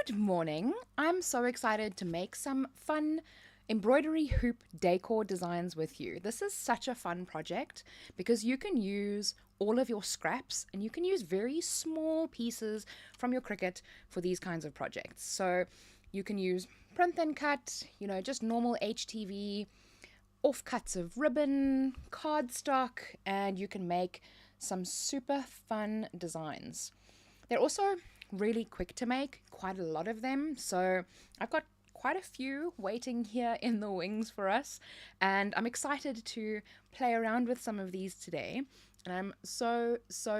Good morning. I'm so excited to make some fun embroidery hoop decor designs with you. This is such a fun project because you can use all of your scraps and you can use very small pieces from your Cricut for these kinds of projects. So you can use print and cut, just normal HTV, offcuts of ribbon, cardstock, and you can make some super fun designs. They're also really quick to make, quite a lot of them. So I've got quite a few waiting here in the wings for us, and I'm excited to play around with some of these today. And I'm so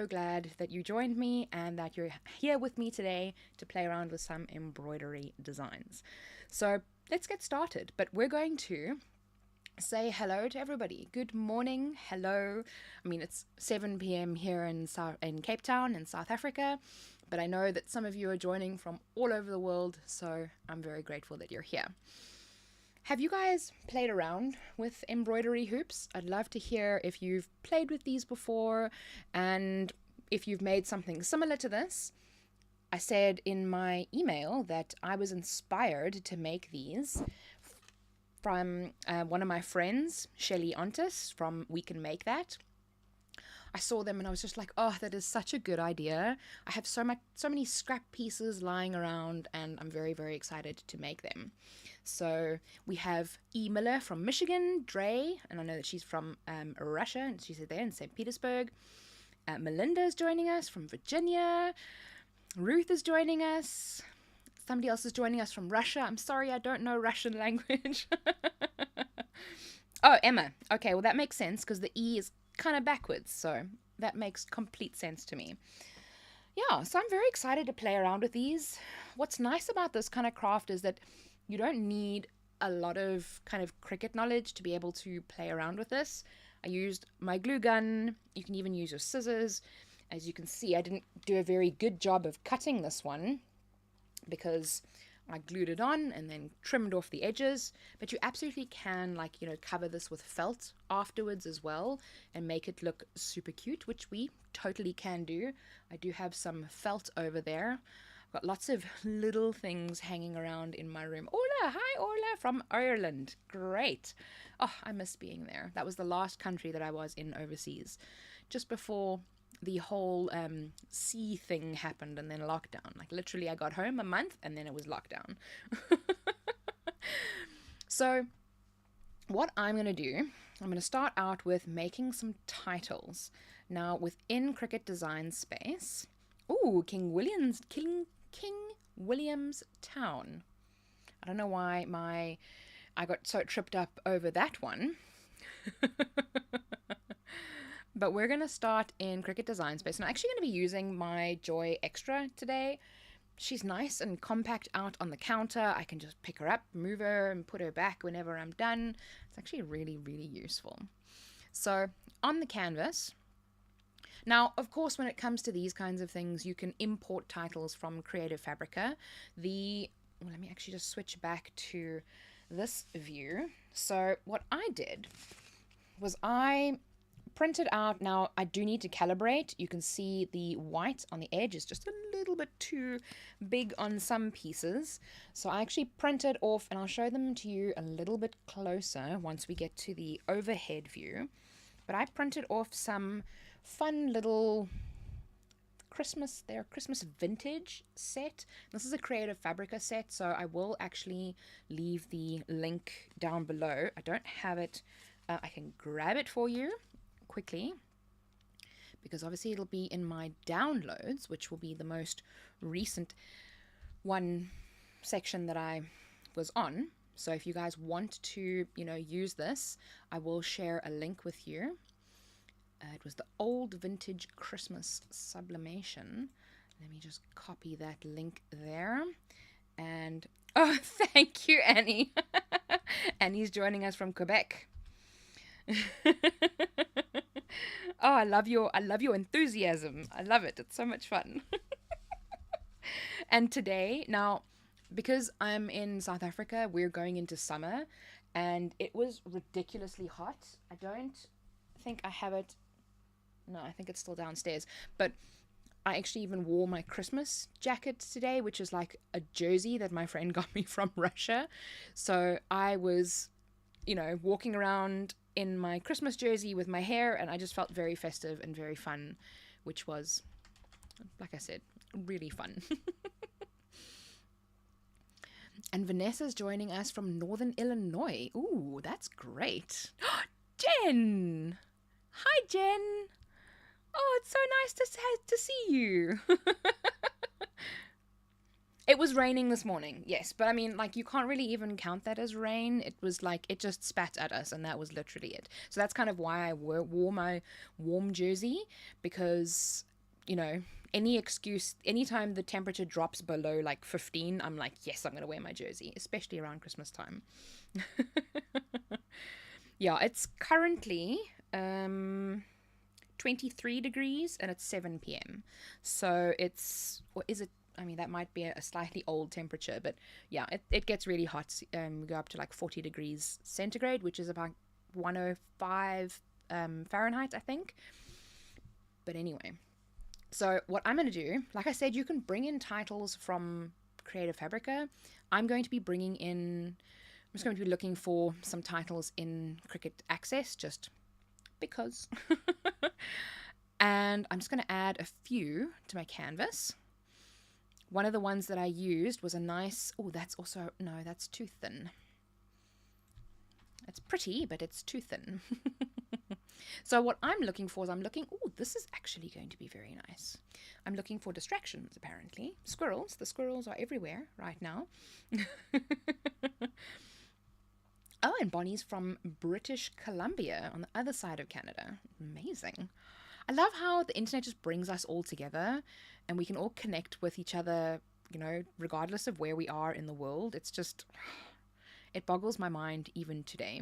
glad that you joined me and that you're here with me today to play around with some embroidery designs. So let's get started. But we're going to say hello to everybody. Good morning. Hello. I mean, it's 7 p.m. here in Cape Town in South Africa, but I know that some of you are joining from all over the world, so I'm very grateful that you're here. Have you guys played around with embroidery hoops? I'd love to hear if you've played with these before and if you've made something similar to this. I said in my email that I was inspired to make these from one of my friends, Shelly Ontis from We Can Make That. I saw them and I was just like, oh, that is such a good idea. I have so many scrap pieces lying around and I'm very excited to make them. So we have E. Miller from Michigan, Dre, and I know that she's from Russia, and she's there in St. Petersburg. Melinda is joining us from Virginia. Ruth is joining us. Somebody else is joining us from Russia. I'm sorry, I don't know Russian language. Oh, Emma. Okay, well that makes sense because the E is kind of backwards, so that makes complete sense to me. Yeah, so I'm very excited to play around with these. What's nice about this kind of craft is that you don't need a lot of kind of Cricut knowledge to be able to play around with this. I used my glue gun. You can even use your scissors. As you can see, I didn't do a very good job of cutting this one because I glued it on and then trimmed off the edges, but you absolutely can cover this with felt afterwards as well and make it look super cute, which we totally can do. I do have some felt over there. I've got lots of little things hanging around in my room. Orla, hi Orla from Ireland. Great. Oh, I miss being there. That was the last country that I was in overseas, just before the whole sea thing happened and then lockdown. Like literally I got home a month and then it was lockdown. So what I'm going to do, I'm going to start out with making some titles. Now within Cricut Design Space, King William's Town. I don't know why I got so tripped up over that one. But we're going to start in Cricut Design Space. And I'm actually going to be using my Joy Extra today. She's nice and compact out on the counter. I can just pick her up, move her, and put her back whenever I'm done. It's actually really useful. So on the canvas. Now, of course, when it comes to these kinds of things, you can import titles from Creative Fabrica. Let me actually just switch back to this view. So what I did was I printed out. Now I do need to calibrate. You can see the white on the edge is just a little bit too big on some pieces, so I actually printed off, and I'll show them to you a little bit closer once we get to the overhead view. But I printed off some fun little Christmas vintage set. This is a Creative Fabrica set, so I will actually leave the link down below. I don't have it. I can grab it for you quickly because obviously it'll be in my downloads, which will be the most recent one section that I was on. So if you guys want to use this, I will share a link with you. It was the old vintage Christmas sublimation. Let me just copy that link there. And oh, thank you, Annie. Annie's joining us from Quebec. Oh, I love your enthusiasm. I love it. It's so much fun. And today, now, because I'm in South Africa, we're going into summer, and it was ridiculously hot. I don't think I have it. No, I think it's still downstairs. But I actually even wore my Christmas jacket today, which is like a jersey that my friend got me from Russia. So I was, walking around in my Christmas jersey with my hair, and I just felt very festive and very fun, which was, like I said, really fun. And Vanessa's joining us from Northern Illinois. Ooh, that's great. Jen! Hi, Jen! Oh, it's so nice to see you. It was raining this morning, yes. But I mean, like, you can't really even count that as rain. It was like, it just spat at us, and that was literally it. So that's kind of why I wore my warm jersey, because, any excuse, anytime the temperature drops below like 15, I'm like, yes, I'm going to wear my jersey, especially around Christmas time. Yeah, it's currently 23 degrees and it's 7 p.m. So it's, or is it, I mean, that might be a slightly old temperature, but yeah, it gets really hot. We go up to like 40 degrees centigrade, which is about 105 Fahrenheit, I think. But anyway, so what I'm going to do, like I said, you can bring in titles from Creative Fabrica. I'm just going to be looking for some titles in Cricut Access, just because. And I'm just going to add a few to my canvas. One of the ones that I used was a nice, that's too thin. It's pretty, but it's too thin. So what I'm looking for is this is actually going to be very nice. I'm looking for distractions, apparently. Squirrels. The squirrels are everywhere right now. Oh, and Bonnie's from British Columbia on the other side of Canada. Amazing. I love how the internet just brings us all together and we can all connect with each other, regardless of where we are in the world. It's just, it boggles my mind even today.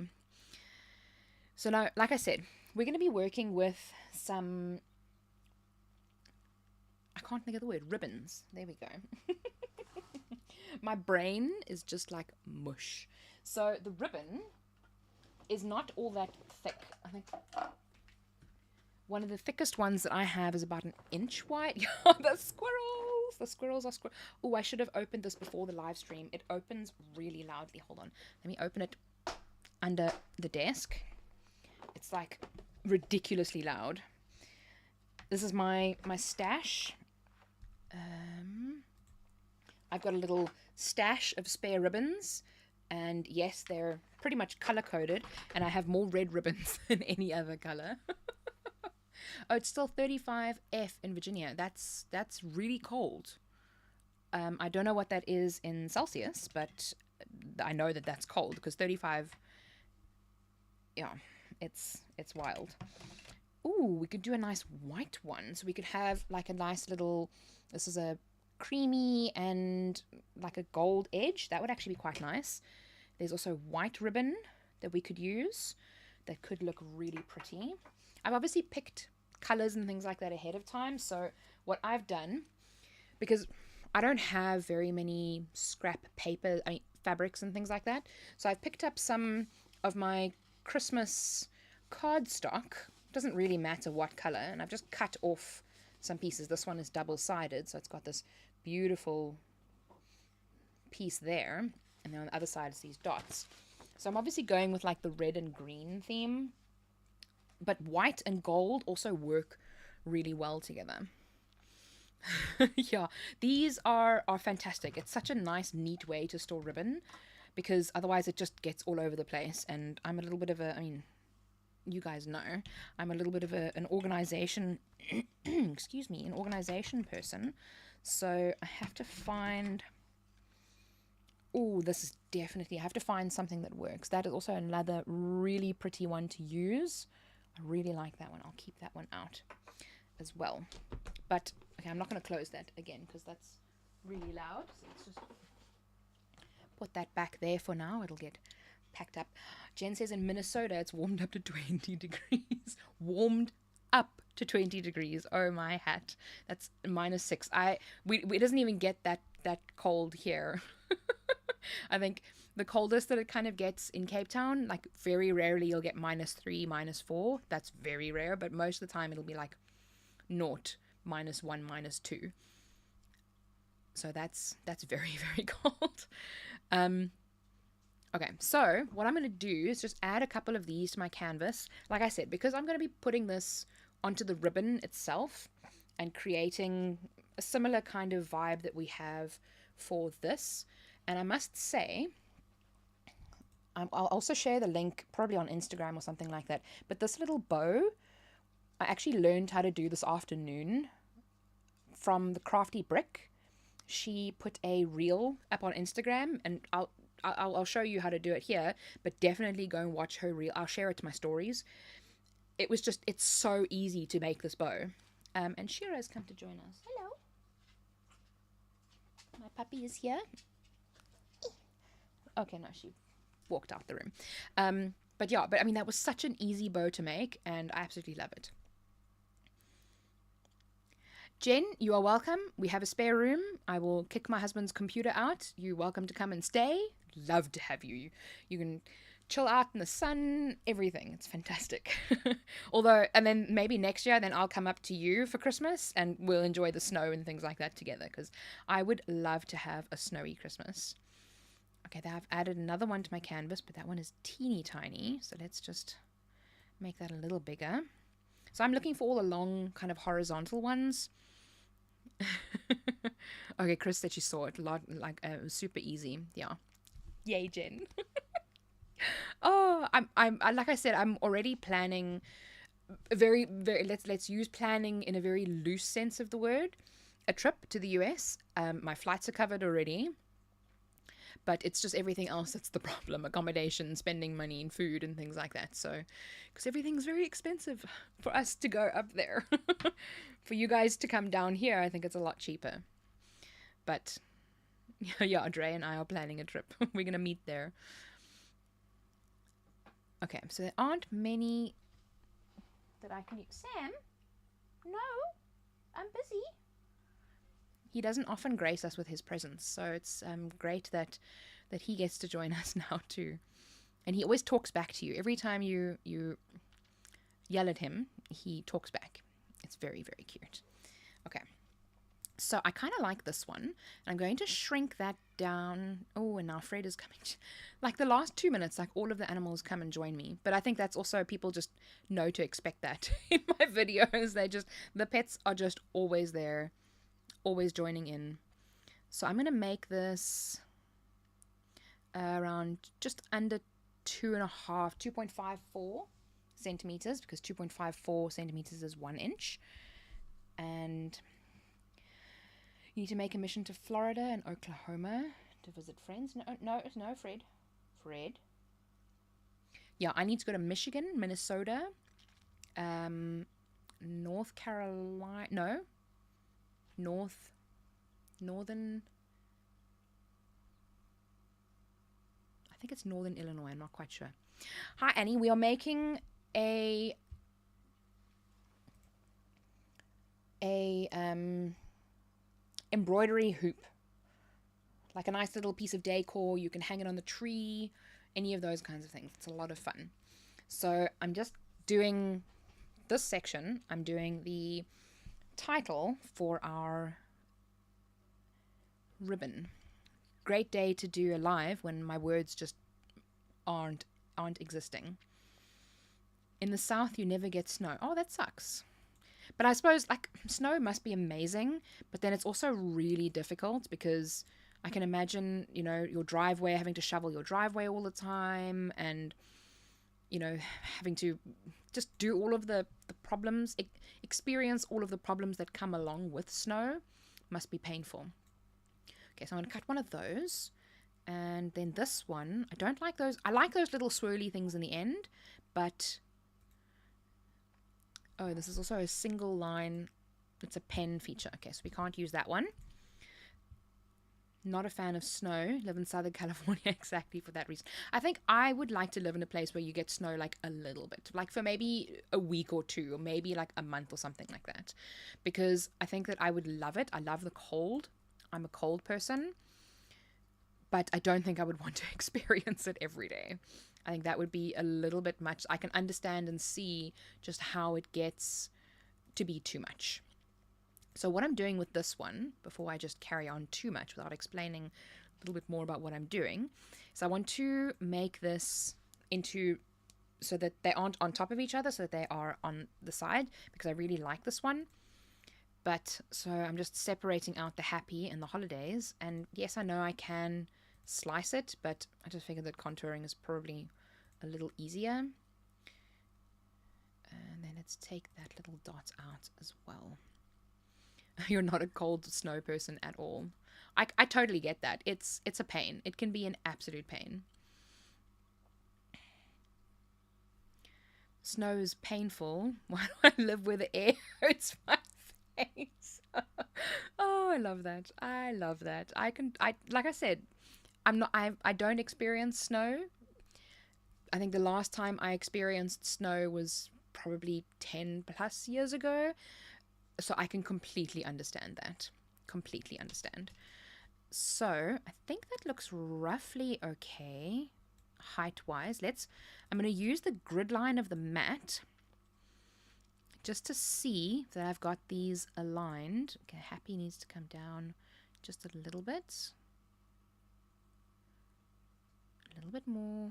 So now, like I said, we're going to be working with some, I can't think of the word, ribbons. There we go. My brain is just like mush. So the ribbon is not all that thick. I think one of the thickest ones that I have is about an inch wide. The squirrels! The squirrels are squirrels. Oh, I should have opened this before the live stream. It opens really loudly. Hold on. Let me open it under the desk. It's like ridiculously loud. This is my stash. I've got a little stash of spare ribbons. And yes, they're pretty much color-coded. And I have more red ribbons than any other color. Oh, it's still 35F in Virginia. That's really cold. I don't know what that is in Celsius, but I know that that's cold because 35, yeah, it's wild. Ooh, we could do a nice white one. So we could have like a nice little, this is a creamy and like a gold edge. That would actually be quite nice. There's also white ribbon that we could use that could look really pretty. I've obviously picked colors and things like that ahead of time. So what I've done, because I don't have very many scrap paper, fabrics and things like that. So I've picked up some of my Christmas cardstock. Doesn't really matter what color. And I've just cut off some pieces. This one is double-sided, so it's got this beautiful piece there. And then on the other side is these dots. So I'm obviously going with like the red and green theme. But white and gold also work really well together. Yeah, these are fantastic. It's such a nice, neat way to store ribbon because otherwise it just gets all over the place. And I'm a little bit of you guys know, I'm a little bit of an organization, excuse me, an organization person. So I have to find, this is definitely, I have to find something that works. That is also another really pretty one to use. I really like that one. I'll keep that one out as well. But, okay, I'm not going to close that again because that's really loud. So let's just put that back there for now. It'll get packed up. Jen says in Minnesota it's warmed up to 20 degrees. Warmed up to 20 degrees. Oh, my hat. That's -6. It doesn't even get that cold here. I think the coldest that it kind of gets in Cape Town, like very rarely you'll get -3, -4. That's very rare, but most of the time it'll be like naught, -1, -2. So that's very, very cold. Okay, so what I'm going to do is just add a couple of these to my canvas. Like I said, because I'm going to be putting this onto the ribbon itself and creating a similar kind of vibe that we have for this. And I must say, I'll also share the link probably on Instagram or something like that. But this little bow, I actually learned how to do this afternoon from the Crafty Brick. She put a reel up on Instagram, and I'll show you how to do it here, but definitely go and watch her reel. I'll share it to my stories. It's so easy to make this bow. And Shira has come to join us. Hello. My puppy is here. Okay, no, she walked out the room. But I mean, that was such an easy bow to make, and I absolutely love it. Jen, you are welcome. We have a spare room. I will kick my husband's computer out. You're welcome to come and stay. Love to have you. You can chill out in the sun, everything. It's fantastic. And then maybe next year, then I'll come up to you for Christmas and we'll enjoy the snow and things like that together, because I would love to have a snowy Christmas. Okay, I've added another one to my canvas, but that one is teeny tiny. So let's just make that a little bigger. So I'm looking for all the long kind of horizontal ones. Okay, Chris said she saw it. It was super easy. Yeah. Yay, Jen. Oh, I'm like I said, I'm already planning very, very, let's use planning in a very loose sense of the word. A trip to the US. My flights are covered already. But it's just everything else that's the problem. Accommodation, spending money and food and things like that. So, because everything's very expensive for us to go up there. For you guys to come down here, I think it's a lot cheaper. But, yeah, Dre and I are planning a trip. We're going to meet there. Okay, so there aren't many that I can use. Sam? No, I'm busy. He doesn't often grace us with his presence, so it's great that he gets to join us now too. And he always talks back to you. Every time you yell at him, he talks back. It's very, very cute. Okay, so I kind of like this one. I'm going to shrink that down. Oh, and now Fred is coming. Like the last 2 minutes, like all of the animals come and join me. But I think that's also, people just know to expect that in my videos. The pets are just always there. Always joining in. So I'm going to make this around just under 2.54 centimeters, because 2.54 centimeters is 1 inch. And you need to make a mission to Florida and Oklahoma to visit friends. No, Fred. Yeah, I need to go to Michigan, Minnesota, North Carolina. No. Northern, I think it's Northern Illinois, I'm not quite sure. Hi Annie, we are making a embroidery hoop, like a nice little piece of decor. You can hang it on the tree, any of those kinds of things. It's a lot of fun. So I'm just doing this section. I'm doing the title for our ribbon. Great day to do a live when my words just aren't existing. In the south you never get snow. Oh, that sucks. But I suppose like snow must be amazing, but then it's also really difficult, because I can imagine, your driveway, having to shovel your driveway all the time, and having to just do all of the problems, experience all of the problems that come along with snow. Must be painful. Okay, so I'm going to cut one of those. And then this one, I don't like those. I like those little swirly things in the end, but... Oh, this is also a single line. It's a pen feature. Okay, so we can't use that one. Not a fan of snow. Live in Southern California exactly for that reason. I think I would like to live in a place where you get snow like a little bit, like for maybe a week or two, or maybe like a month or something like that, because I think that I would love it. I love the cold. I'm a cold person, but I don't think I would want to experience it every day. I think that would be a little bit much. I can understand and see just how it gets to be too much. So what I'm doing with this one, before I just carry on too much without explaining a little bit more about what I'm doing, is I want to make this into so that they aren't on top of each other, so that they are on the side, because I really like this one. But so I'm just separating out the happy and the holidays. And yes, I know I can slice it, but I just figured that contouring is probably a little easier. And then let's take that little dot out as well. You're not a cold snow person at all. I totally get that. It's a pain. It can be an absolute pain. Snow is painful. Why do I live where the air hurts my face? Oh, I love that. I love that. I like I said, I don't experience snow. I think the last time I experienced snow was probably 10 plus years ago. So I can completely understand that. Completely understand. So I think that looks roughly okay height-wise. I'm going to use the grid line of the mat just to see that I've got these aligned. Okay, happy needs to come down just a little bit. A little bit more.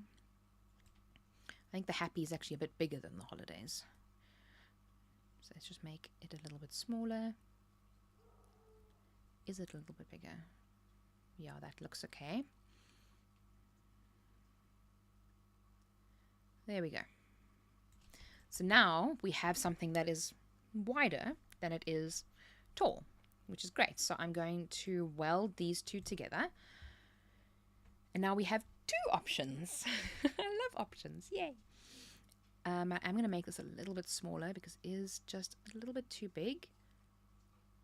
I think the happy is actually a bit bigger than the holidays. So let's just make it a little bit smaller. Is it a little bit bigger? Yeah, that looks okay. There we go. So now we have something that is wider than it is tall, which is great. So I'm going to weld these two together. And now we have two options. I love options. Yay. I'm going to make this a little bit smaller because it is just a little bit too big.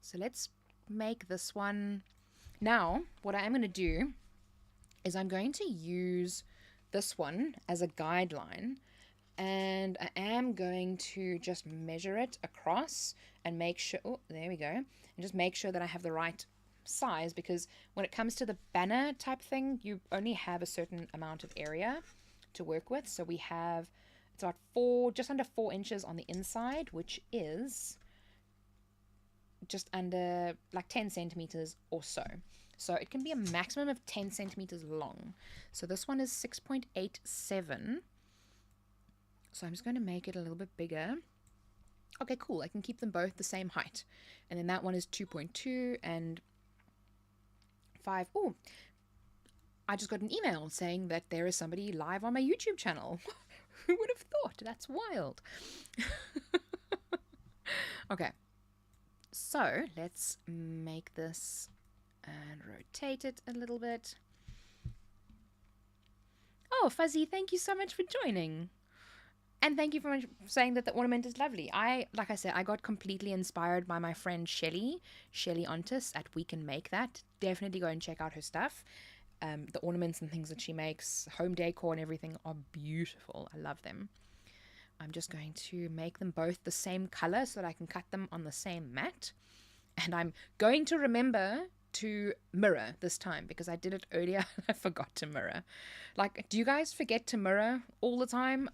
So let's make this one. Now, what I am going to do is I'm going to use this one as a guideline, and I am going to just measure it across and make sure, oh, there we go, and just make sure that I have the right size, because when it comes to the banner type thing, you only have a certain amount of area to work with. So we have, it's about just under 4 inches on the inside, which is just under like 10 centimeters or so. So it can be a maximum of 10 centimeters long. So this one is 6.87. So I'm just going to make it a little bit bigger. Okay, cool. I can keep them both the same height. And then that one is 2.2 and 5. Oh, I just got an email saying that there is somebody live on my YouTube channel. Who would have thought? That's wild. Okay. So let's make this and rotate it a little bit. Oh, Fuzzy, thank you so much for joining. And thank you for saying that the ornament is lovely. Like I said, I got completely inspired by my friend Shelly Ontis at We Can Make That. Definitely go and check out her stuff. The ornaments and things that she makes, home decor and everything are beautiful. I love them. I'm just going to make them both the same color so that I can cut them on the same mat. And I'm going to remember to mirror this time, because I did it earlier and I forgot to mirror. Like, do you guys forget to mirror all the time?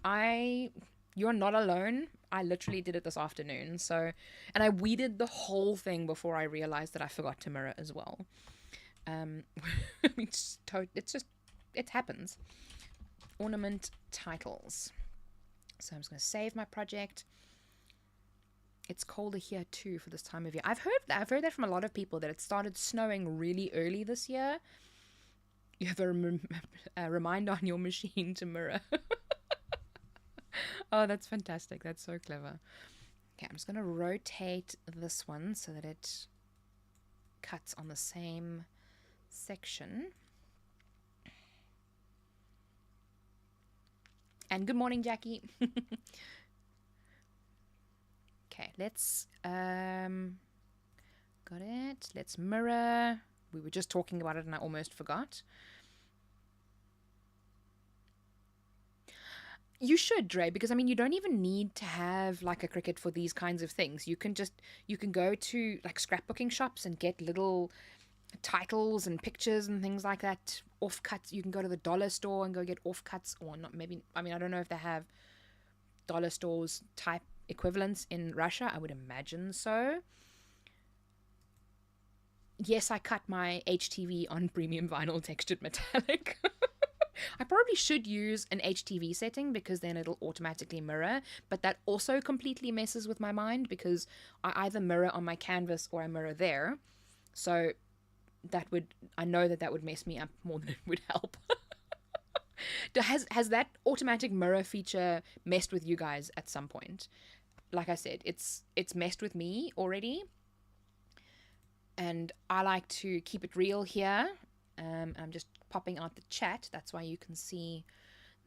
You're not alone. I literally did it this afternoon. So, and I weeded the whole thing before I realized that I forgot to mirror as well. It happens. Ornament titles. So I'm just going to save my project. It's colder here too for this time of year. I've heard that from a lot of people, that it started snowing really early this year. You have a reminder on your machine to mirror. Oh, that's fantastic. That's so clever. Okay, I'm just going to rotate this one so that it cuts on the same section. And good morning, Jackie. Okay, let's got it. Let's mirror. We were just talking about it and I almost forgot. You should, Dre, because I mean, you don't even need to have like a Cricut for these kinds of things. You can go to like scrapbooking shops and get little titles and pictures and things like that, offcuts. You can go to the dollar store and go get offcuts, or not, maybe, I mean, I don't know if they have dollar stores type equivalents in Russia. I would imagine so. yes, I cut my HTV on premium vinyl textured metallic. I probably should use an HTV setting because then it'll automatically mirror, but that also completely messes with my mind because I either mirror on my canvas or I mirror there. So I know that would mess me up more than it would help. Has that automatic mirror feature messed with you guys at some point? Like I said, it's messed with me already. And I like to keep it real here. I'm just popping out the chat. That's why you can see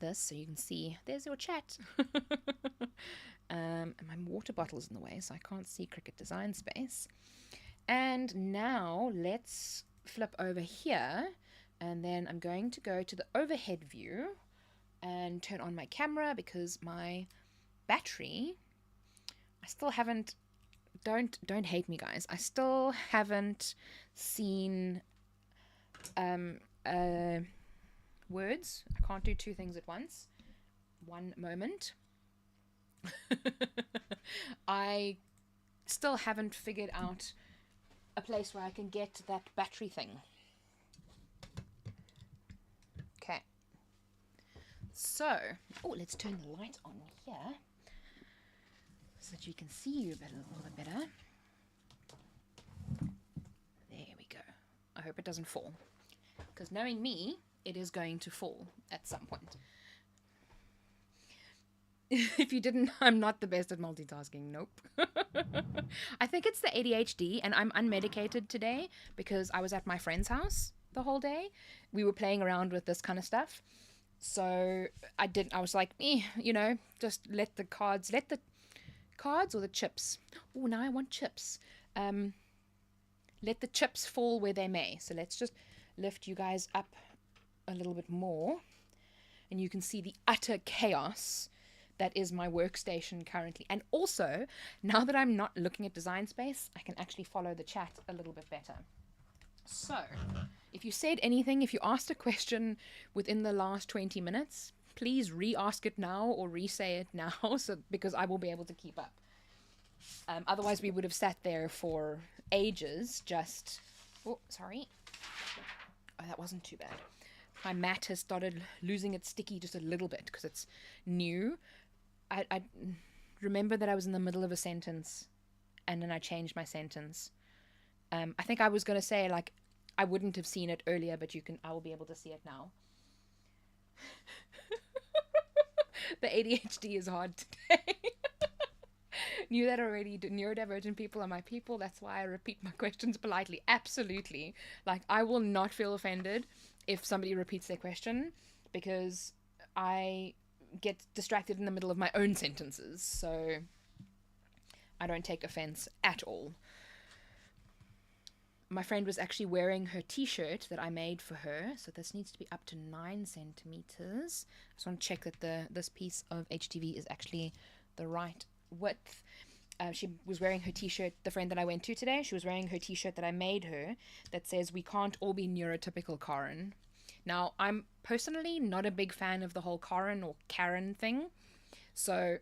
this. So you can see, there's your chat. And my water bottle's in the way, so I can't see Cricut Design Space. And now let's flip over here. And then I'm going to go to the overhead view and turn on my camera because my battery, I still haven't, don't hate me guys, I still haven't seen words. I can't do two things at once. One moment. I still haven't figured out a place where I can get that battery thing. Okay. So, oh, let's turn the light on here so that you can see you a little bit better. There we go. I hope it doesn't fall. Because knowing me, it is going to fall at some point. If you didn't, I'm not the best at multitasking. Nope. I think it's the ADHD, and I'm unmedicated today because I was at my friend's house the whole day. We were playing around with this kind of stuff. So I was like, just let the cards or the chips. Oh, now I want chips. Let the chips fall where they may. So let's just lift you guys up a little bit more. And you can see the utter chaos that is my workstation currently. And also, now that I'm not looking at Design Space, I can actually follow the chat a little bit better. So, if you said anything, if you asked a question within the last 20 minutes, please re-ask it now or re-say it now, because I will be able to keep up. Otherwise, we would have sat there for ages just... Oh, sorry. Oh, that wasn't too bad. My mat has started losing its sticky just a little bit because it's new. I remember that I was in the middle of a sentence and then I changed my sentence. I think I was going to say, like, I wouldn't have seen it earlier, but I will be able to see it now. The ADHD is hard today. Knew that already. Neurodivergent people are my people. That's why I repeat my questions politely. Absolutely. Like, I will not feel offended if somebody repeats their question because I get distracted in the middle of my own sentences. So I don't take offense at all. My friend was actually wearing her t-shirt that I made for her. So this needs to be up to 9 centimeters. I just want to check that this piece of HTV is actually the right width. She was wearing her t-shirt, the friend that I went to today, she was wearing her t-shirt that I made her that says, "We can't all be neurotypical, Karen." Now, I'm personally not a big fan of the whole Karen or Karen thing. So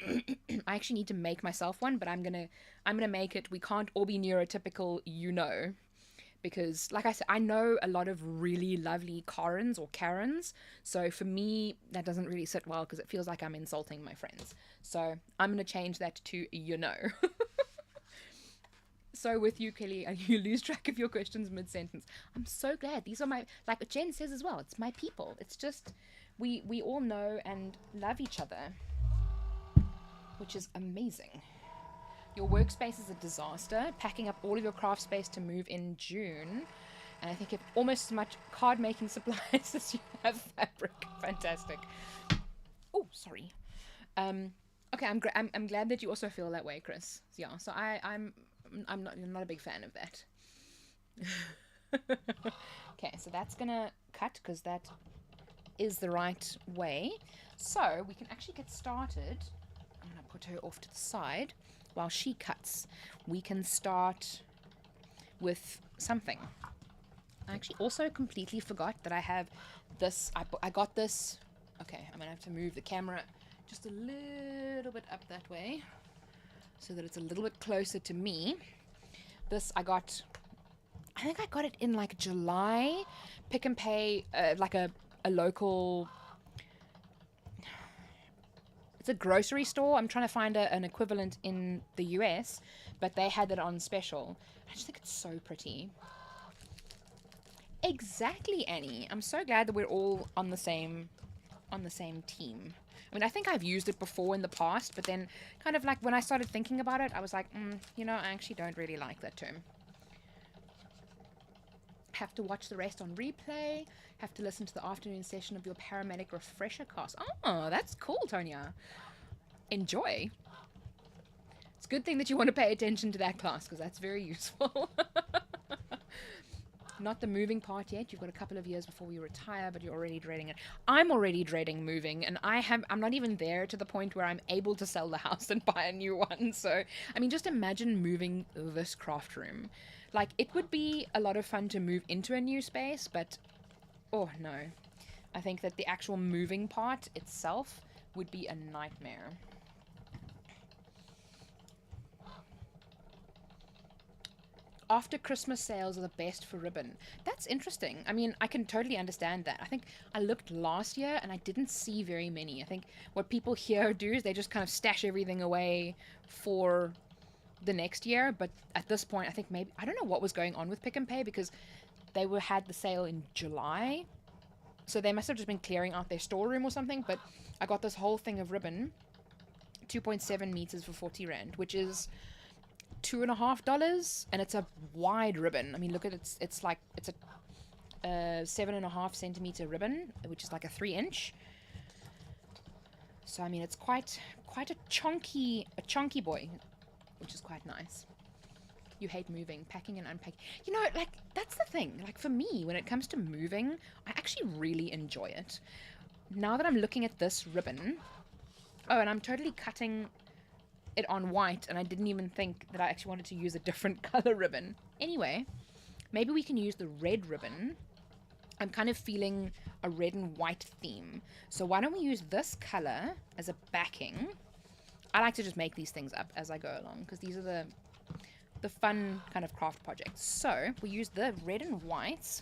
I actually need to make myself one, but I'm gonna make it, "We can't all be neurotypical, because like I said, I know a lot of really lovely Karens or Karens, so for me that doesn't really sit well because it feels like I'm insulting my friends. So I'm going to change that to So with you, Kelly, you lose track of your questions mid-sentence. I'm so glad. These are my, like Jen says as well, it's my people. It's just, we all know and love each other, which is amazing. Your workspace is a disaster. Packing up all of your craft space to move in June. And I think you have almost as much card making supplies as you have fabric. Fantastic. Oh, sorry. Okay, I'm glad that you also feel that way, Chris. Yeah, so I'm not a big fan of that. Okay, so that's gonna cut because that is the right way. So we can actually get started. I'm gonna put her off to the side. While she cuts, we can start with something. I actually also completely forgot that I have this. I got this. Okay, I'm gonna have to move the camera just a little bit up that way so that it's a little bit closer to me. This I got, I I think I got it in like July. Pick and Pay, like a local. It's a grocery store. I'm trying to find an equivalent in the US, but they had it on special. I just think it's so pretty. Exactly, Annie. I'm so glad that we're all on the same team. I mean, I think I've used it before in the past, but then kind of like when I started thinking about it, I was like, you know, I actually don't really like that term. Have to watch the rest on replay. Have to listen to the afternoon session of your paramedic refresher class. Oh, that's cool, Tonya. Enjoy. It's a good thing that you want to pay attention to that class because that's very useful. Not the moving part yet. You've got a couple of years before you retire, but you're already dreading it. I'm already dreading moving, and I'm not even there to the point where I'm able to sell the house and buy a new one. So, I mean, just imagine moving this craft room. Like, it would be a lot of fun to move into a new space, but oh no. I think that the actual moving part itself would be a nightmare. After Christmas sales are the best for ribbon. That's interesting. I mean, I can totally understand that. I think I looked last year and I didn't see very many. I think what people here do is they just kind of stash everything away for the next year. But at this point, I think maybe, I don't know what was going on with Pick and Pay because they had the sale in July. So they must have just been clearing out their storeroom or something. But I got this whole thing of ribbon, 2.7 meters for 40 Rand, which is $2.50, and it's a wide ribbon. I mean, look at it. It's like it's a 7.5 centimeter ribbon, which is like a 3-inch. So I mean, it's quite a chunky boy, which is quite nice. You hate moving, packing and unpacking. You know, like that's the thing. Like for me, when it comes to moving, I actually really enjoy it. Now that I'm looking at this ribbon, oh, and I'm totally cutting it on white, and I didn't even think that I actually wanted to use a different color ribbon. Anyway, maybe we can use the red ribbon. I'm kind of feeling a red and white theme. So why don't we use this color as a backing? I like to just make these things up as I go along because these are the fun kind of craft projects. So we use the red and white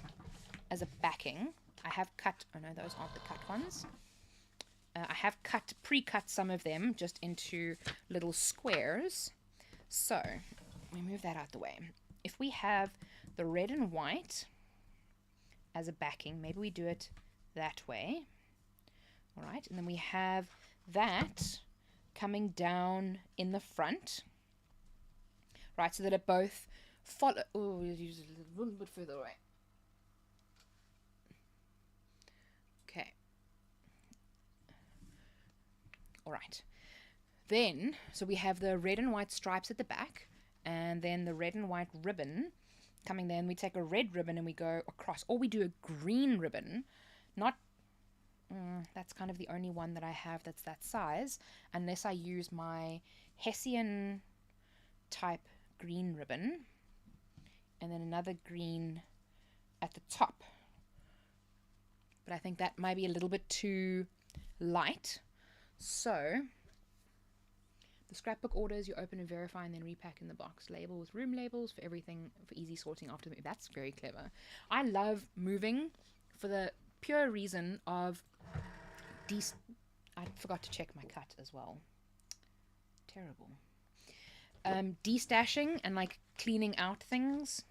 as a backing. I have cut, oh no, those aren't the cut ones. I have pre-cut some of them just into little squares. So, we move that out the way. If we have the red and white as a backing, maybe we do it that way. All right, and then we have that coming down in the front. Right, so that it both follow... Oh, use it a little bit further away. Okay. All right, then, so we have the red and white stripes at the back, and then the red and white ribbon coming there, and we take a red ribbon and we go across, or we do a green ribbon, not, that's kind of the only one that I have that's that size, unless I use my Hessian type green ribbon, and then another green at the top, but I think that might be a little bit too light. So, the scrapbook orders you open and verify and then repack in the box. Label with room labels for everything for easy sorting after the move. That's very clever. I love moving for the pure reason of I forgot to check my cut as well. Terrible. Destashing and like cleaning out things.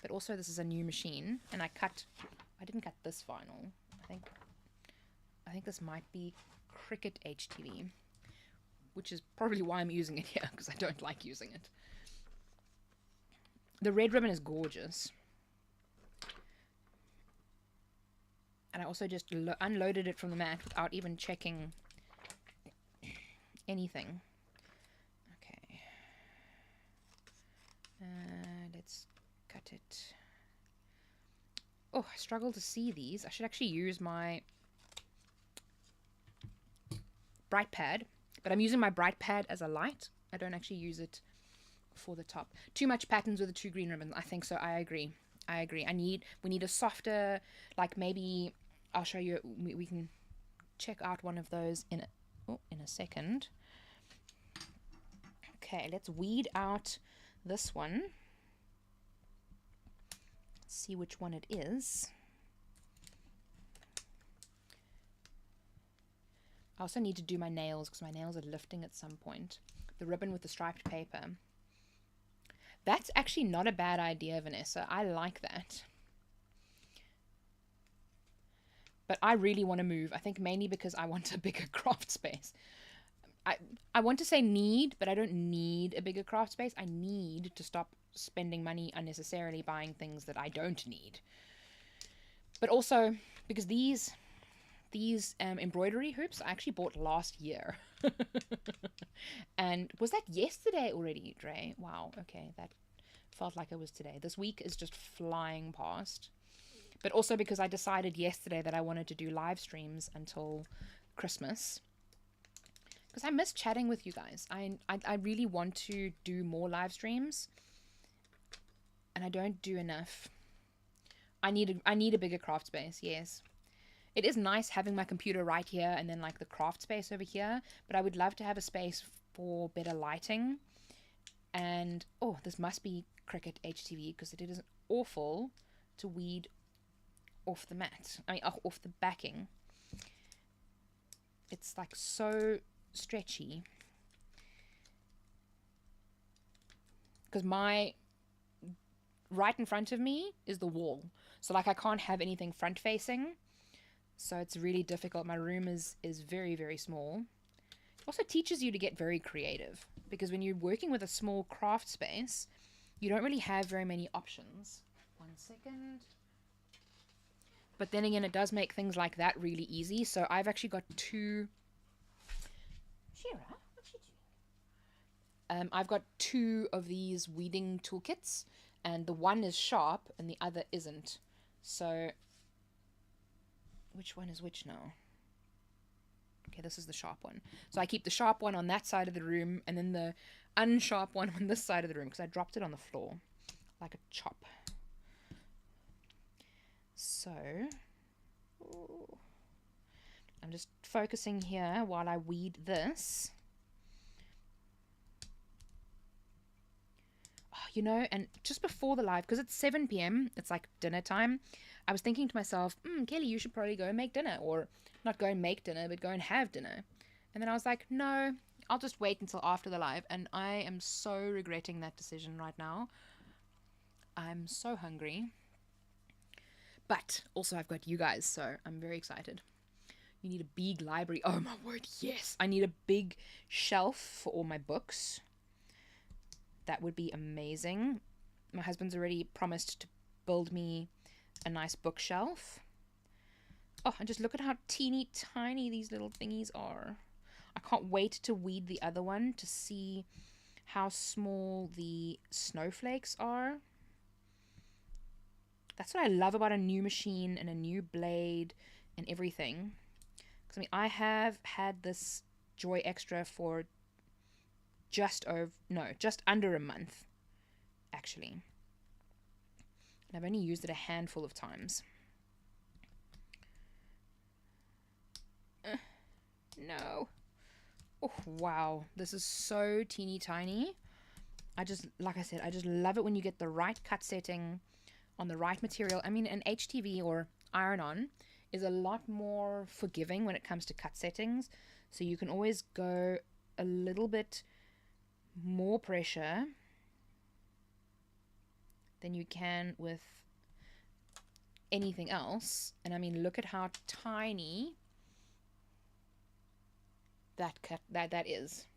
But also this is a new machine and I didn't cut this vinyl. I think this might be Cricut HTV, which is probably why I'm using it here, because I don't like using it. The red ribbon is gorgeous. And I also just unloaded it from the mat without even checking anything. Okay. Let's cut it. Oh, I struggle to see these. I should actually use my bright pad, but I'm using my bright pad as a light. I don't actually use it for the top. Too much patterns with the 2 green ribbons. I think so. I agree. We need a softer, like maybe I'll show you. We can check out one of those in a second. Okay, let's weed out this one. see which one it is. I also need to do my nails because my nails are lifting at some point. The ribbon with the striped paper. That's actually not a bad idea, Vanessa. I like that. But I really want to move. I think mainly because I want a bigger craft space. I want to say need, but I don't need a bigger craft space. I need to stop spending money unnecessarily buying things that I don't need. But also because these embroidery hoops I actually bought last year. And was that yesterday already, Dre? Wow, okay, that felt like it was today. This week is just flying past. But also because I decided yesterday that I wanted to do live streams until Christmas. Because I miss chatting with you guys. I really want to do more live streams. And I don't do enough. I need a bigger craft space, yes. It is nice having my computer right here and then like the craft space over here. But I would love to have a space for better lighting. And, oh, this must be Cricut HTV because it is awful to weed off the mat. I mean, off the backing. It's like so stretchy. Because my right in front of me is the wall. So like I can't have anything front facing. So it's really difficult. My room is very, very small. It also teaches you to get very creative. Because when you're working with a small craft space, you don't really have very many options. 1 second. But then again, it does make things like that really easy. So I've actually got two... Shira, what's she doing? I've got two of these weeding toolkits. And the one is sharp and the other isn't. So... which one is which now? Okay, this is the sharp one. So I keep the sharp one on that side of the room and then the unsharp one on this side of the room because I dropped it on the floor like a chop. So, ooh, I'm just focusing here while I weed this. Oh, you know, and just before the live, because it's 7 p.m., it's like dinner time, I was thinking to myself, Kelly, you should probably go and make dinner. Or not go and make dinner, but go and have dinner. And then I was like, no, I'll just wait until after the live. And I am so regretting that decision right now. I'm so hungry. But also I've got you guys, so I'm very excited. You need a big library. Oh my word, yes. I need a big shelf for all my books. That would be amazing. My husband's already promised to build me a nice bookshelf. Oh, and just look at how teeny tiny these little thingies are. I can't wait to weed the other one to see how small the snowflakes are. That's what I love about a new machine and a new blade and everything. Because I mean, I have had this Joy Extra for just under a month, actually. And I've only used it a handful of times. No. Oh, wow. This is so teeny tiny. Like I said, I just love it when you get the right cut setting on the right material. I mean, an HTV or iron-on is a lot more forgiving when it comes to cut settings. So you can always go a little bit more pressure than you can with anything else. And I mean, look at how tiny that is.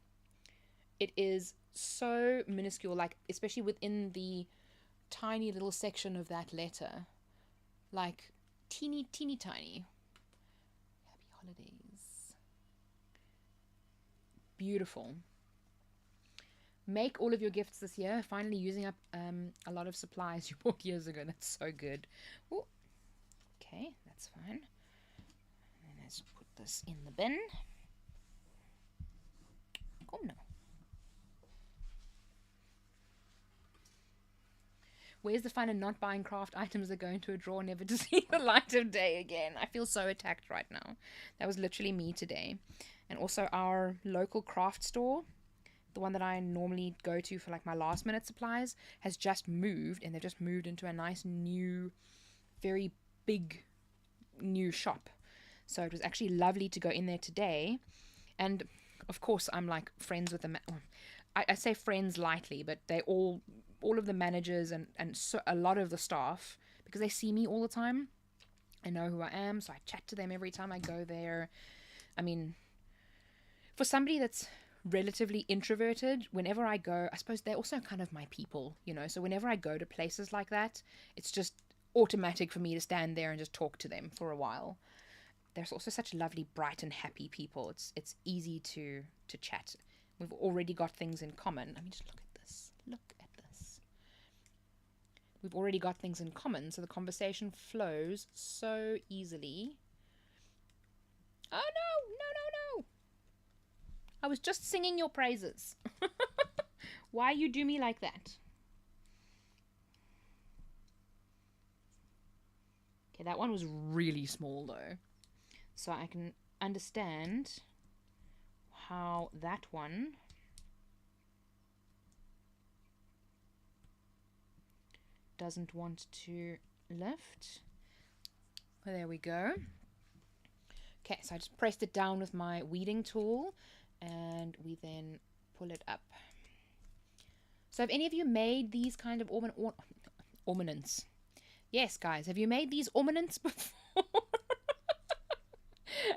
It is so minuscule, like especially within the tiny little section of that letter, like teeny tiny. Happy holidays. Beautiful. Make all of your gifts this year. Finally using up a lot of supplies you bought years ago. That's so good. Ooh. Okay, that's fine. And let's put this in the bin. Oh no. Where's the fun in not buying craft items that go into a drawer never to see the light of day again? I feel so attacked right now. That was literally me today. And also our local craft store, the one that I normally go to for like my last minute supplies, has just moved, and they've just moved into a nice new, very big new shop. So it was actually lovely to go in there today. And of course, I'm like friends with them. I say friends lightly, but they all of the managers and so a lot of the staff, because they see me all the time. I know who I am, so I chat to them every time I go there. I mean, for somebody that's relatively introverted, whenever I go, I suppose they're also kind of my people, you know. So whenever I go to places like that, it's just automatic for me to stand there and just talk to them for a while. There's also such lovely, bright and happy people. It's easy to chat. We've already got things in common. I mean, just look at this. Look at this. We've already got things in common, so the conversation flows so easily. Oh no, no, no, no. I was just singing your praises. Why you do me like that? Okay, that one was really small though. So I can understand how that one doesn't want to lift. Oh, there we go. Okay, so I just pressed it down with my weeding tool, and we then pull it up. So have any of you made these kind of ornaments? Yes, guys, have you made these ornaments before?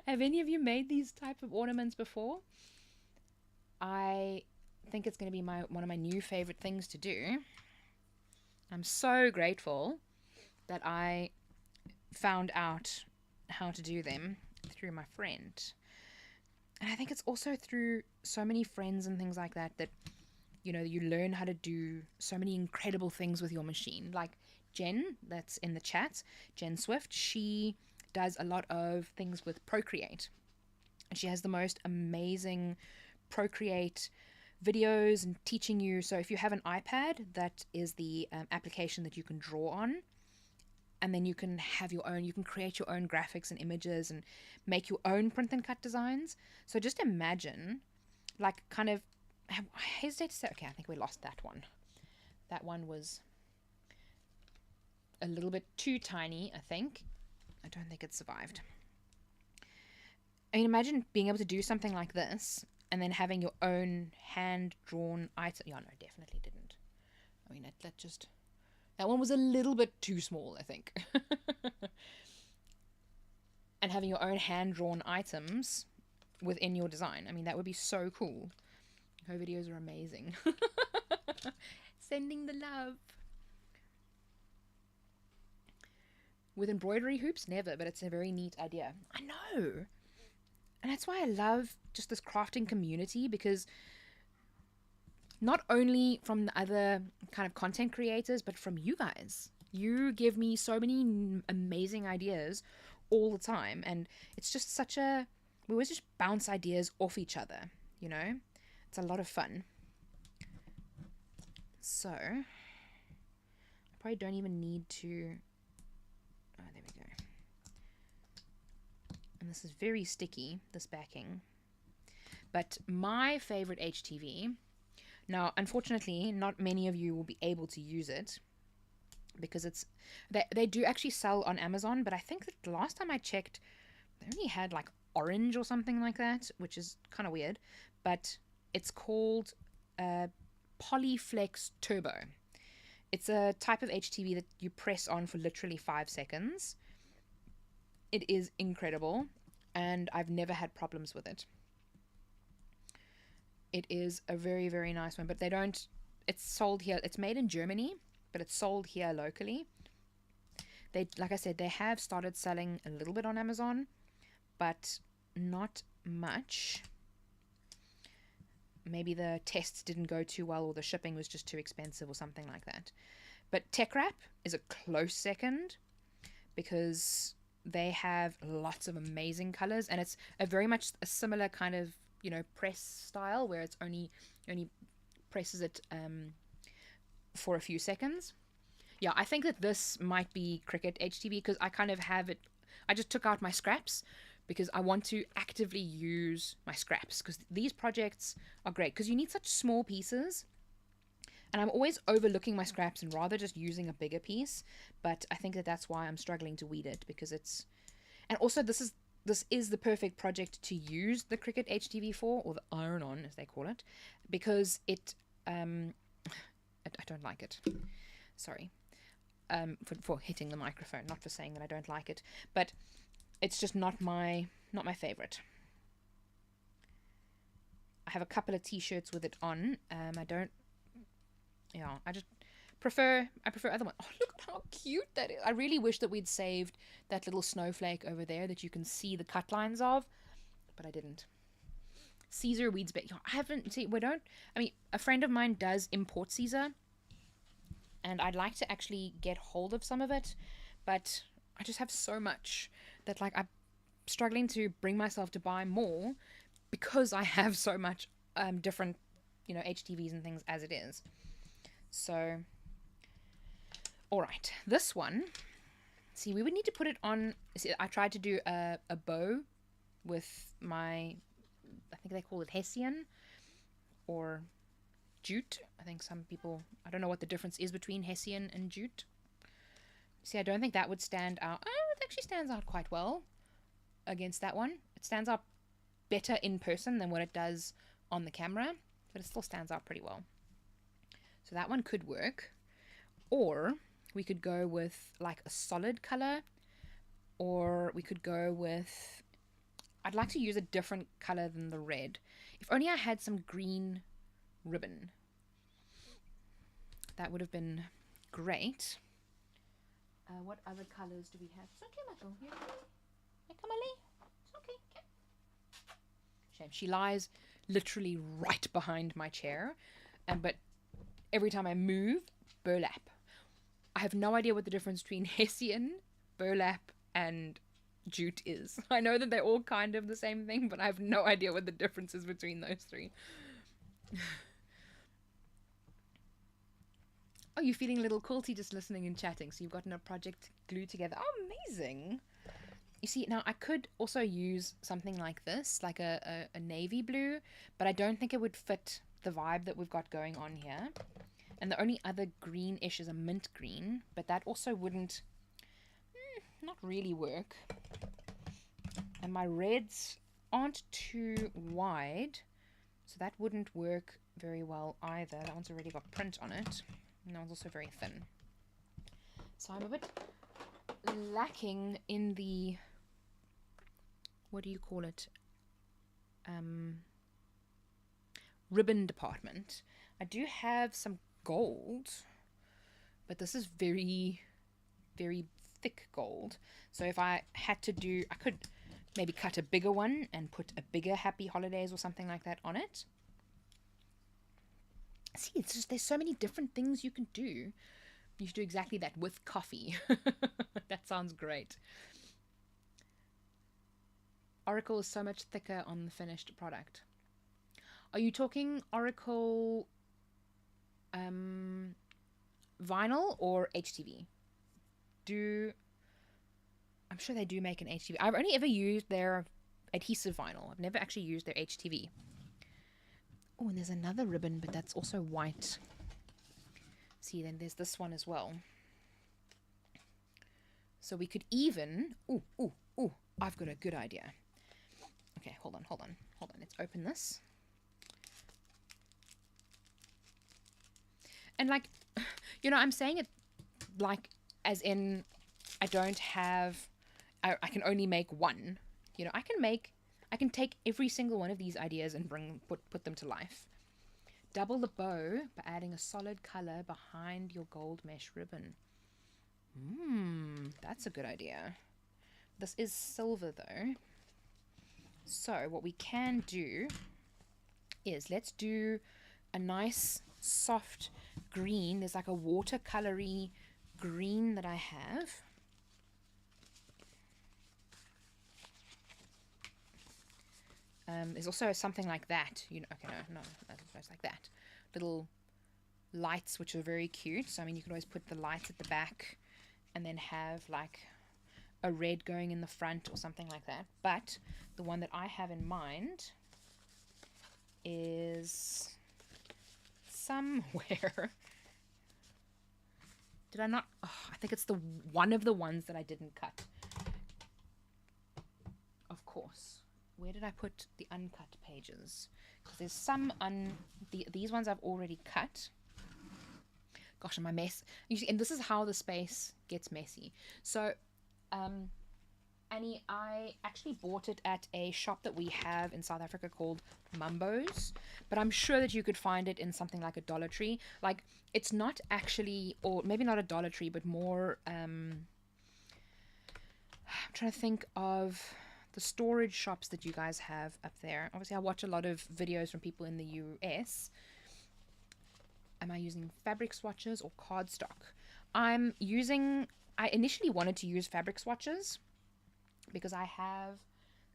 Have any of you made these type of ornaments before? I think it's going to be one of my new favorite things to do. I'm so grateful that I found out how to do them through my friend. And I think it's also through so many friends and things like that, you know, you learn how to do so many incredible things with your machine. Like Jen, that's in the chat, Jen Swift, she does a lot of things with Procreate. And she has the most amazing Procreate videos and teaching you. So if you have an iPad, that is the application that you can draw on. And then you can have your own, you can create your own graphics and images and make your own print and cut designs. So just imagine, like, kind of, I hesitate to say, okay, I think we lost that one. That one was a little bit too tiny, I think. I don't think it survived. I mean, imagine being able to do something like this and then having your own hand-drawn item. Yeah, no, definitely didn't. I mean, that one was a little bit too small, I think. And having your own hand-drawn items within your design. I mean, that would be so cool. Her videos are amazing. Sending the love. With embroidery hoops, never, but it's a very neat idea. I know. And that's why I love just this crafting community, because not only from the other kind of content creators, but from you guys. You give me so many amazing ideas all the time. And it's just we always just bounce ideas off each other, you know? It's a lot of fun. So, I probably don't even need to... Oh, there we go. And this is very sticky, this backing. But my favorite HTV... Now, unfortunately, not many of you will be able to use it, because they do actually sell on Amazon, but I think that the last time I checked, they only had like orange or something like that, which is kind of weird. But it's called Polyflex Turbo. It's a type of HTV that you press on for literally 5 seconds. It is incredible, and I've never had problems with it. It is a very, very nice one, but it's sold here. It's made in Germany, but it's sold here locally. Like I said, they have started selling a little bit on Amazon, but not much. Maybe the tests didn't go too well, or the shipping was just too expensive or something like that. But TechWrap is a close second, because they have lots of amazing colors, and it's very much a similar kind of, you know, press style, where it's only presses it for a few seconds. Yeah, I think that this might be Cricut HTV, because I kind of have it. I just took out my scraps because I want to actively use my scraps, because these projects are great because you need such small pieces. And I'm always overlooking my scraps and rather just using a bigger piece. But I think that that's why I'm struggling to weed it, because it's... And also this is the perfect project to use the Cricut HTV for, or the iron-on as they call it, because it... I don't like it. Sorry. For hitting the microphone, not for saying that I don't like it. But it's just not my favorite. I have a couple of t-shirts with it on. I just prefer other ones. Oh, look at how cute that is. I really wish that we'd saved that little snowflake over there that you can see the cut lines of, but I didn't. Caesar weeds bait. I haven't see. A friend of mine does import Caesar, and I'd like to actually get hold of some of it, but I just have so much that I'm struggling to bring myself to buy more because I have so much different, HTVs and things as it is. So, all right, this one. See, we would need to put it on. See, I tried to do a bow with my, I think they call it Hessian or jute. I think some people, I don't know what the difference is between Hessian and jute. See, I don't think that would stand out. Oh, it actually stands out quite well against that one. It stands out better in person than what it does on the camera, but it still stands out pretty well. So that one could work. Or we could go with a solid color, or we could go with, I'd like to use a different color than the red. If only I had some green ribbon. That would have been great. What other colors do we have? It's okay, Michael. Come on, it's okay. Shame. She lies literally right behind my chair, but every time I move, burlap. I have no idea what the difference between Hessian, burlap, and jute is. I know that they're all kind of the same thing, but I have no idea what the difference is between those three. Oh, you're feeling a little quilty just listening and chatting, so you've gotten a project glued together. Oh, amazing. You see, now I could also use something like this, like a navy blue, but I don't think it would fit the vibe that we've got going on here. And the only other greenish is a mint green, but that also wouldn't not really work. And my reds aren't too wide, so that wouldn't work very well either. That one's already got print on it, and that one's also very thin. So I'm a bit lacking in the, what do you call it, ribbon department. I do have some gold, but this is very, very thick gold. So if I had to do, I could maybe cut a bigger one and put a bigger Happy Holidays or something like that on it. See, it's just, there's so many different things you can do. You should do exactly that with coffee. That sounds great. Oracle is so much thicker on the finished product. Are you talking Oracle vinyl or HTV? I'm sure they do make an HTV. I've only ever used their adhesive vinyl. I've never actually used their HTV. Oh, and there's another ribbon, but that's also white. See, then there's this one as well. So we could even... Ooh, I've got a good idea. Okay, hold on. Let's open this. And I'm saying it as in I don't have... I can only make one. I can take every single one of these ideas and put them to life. Double the bow by adding a solid color behind your gold mesh ribbon. That's a good idea. This is silver though. So what we can do is let's do a nice soft green. There's like a watercolory green that I have. There's also something like that. Okay, no, that's like that. Little lights, which are very cute. So, I mean, you can always put the lights at the back and then have like a red going in the front or something like that. But the one that I have in mind is somewhere. Did I not? Oh, I think it's the one of the ones that I didn't cut. Of course. Where did I put the uncut pages? Because there's some these ones I've already cut. Gosh, am I mess? And this is how the space gets messy. So, Annie, I actually bought it at a shop that we have in South Africa called Mambo's, but I'm sure that you could find it in something like a Dollar Tree. Like, it's not actually, or maybe not a Dollar Tree, but more, I'm trying to think of the storage shops that you guys have up there. Obviously, I watch a lot of videos from people in the US. Am I using fabric swatches or cardstock? I initially wanted to use fabric swatches because I have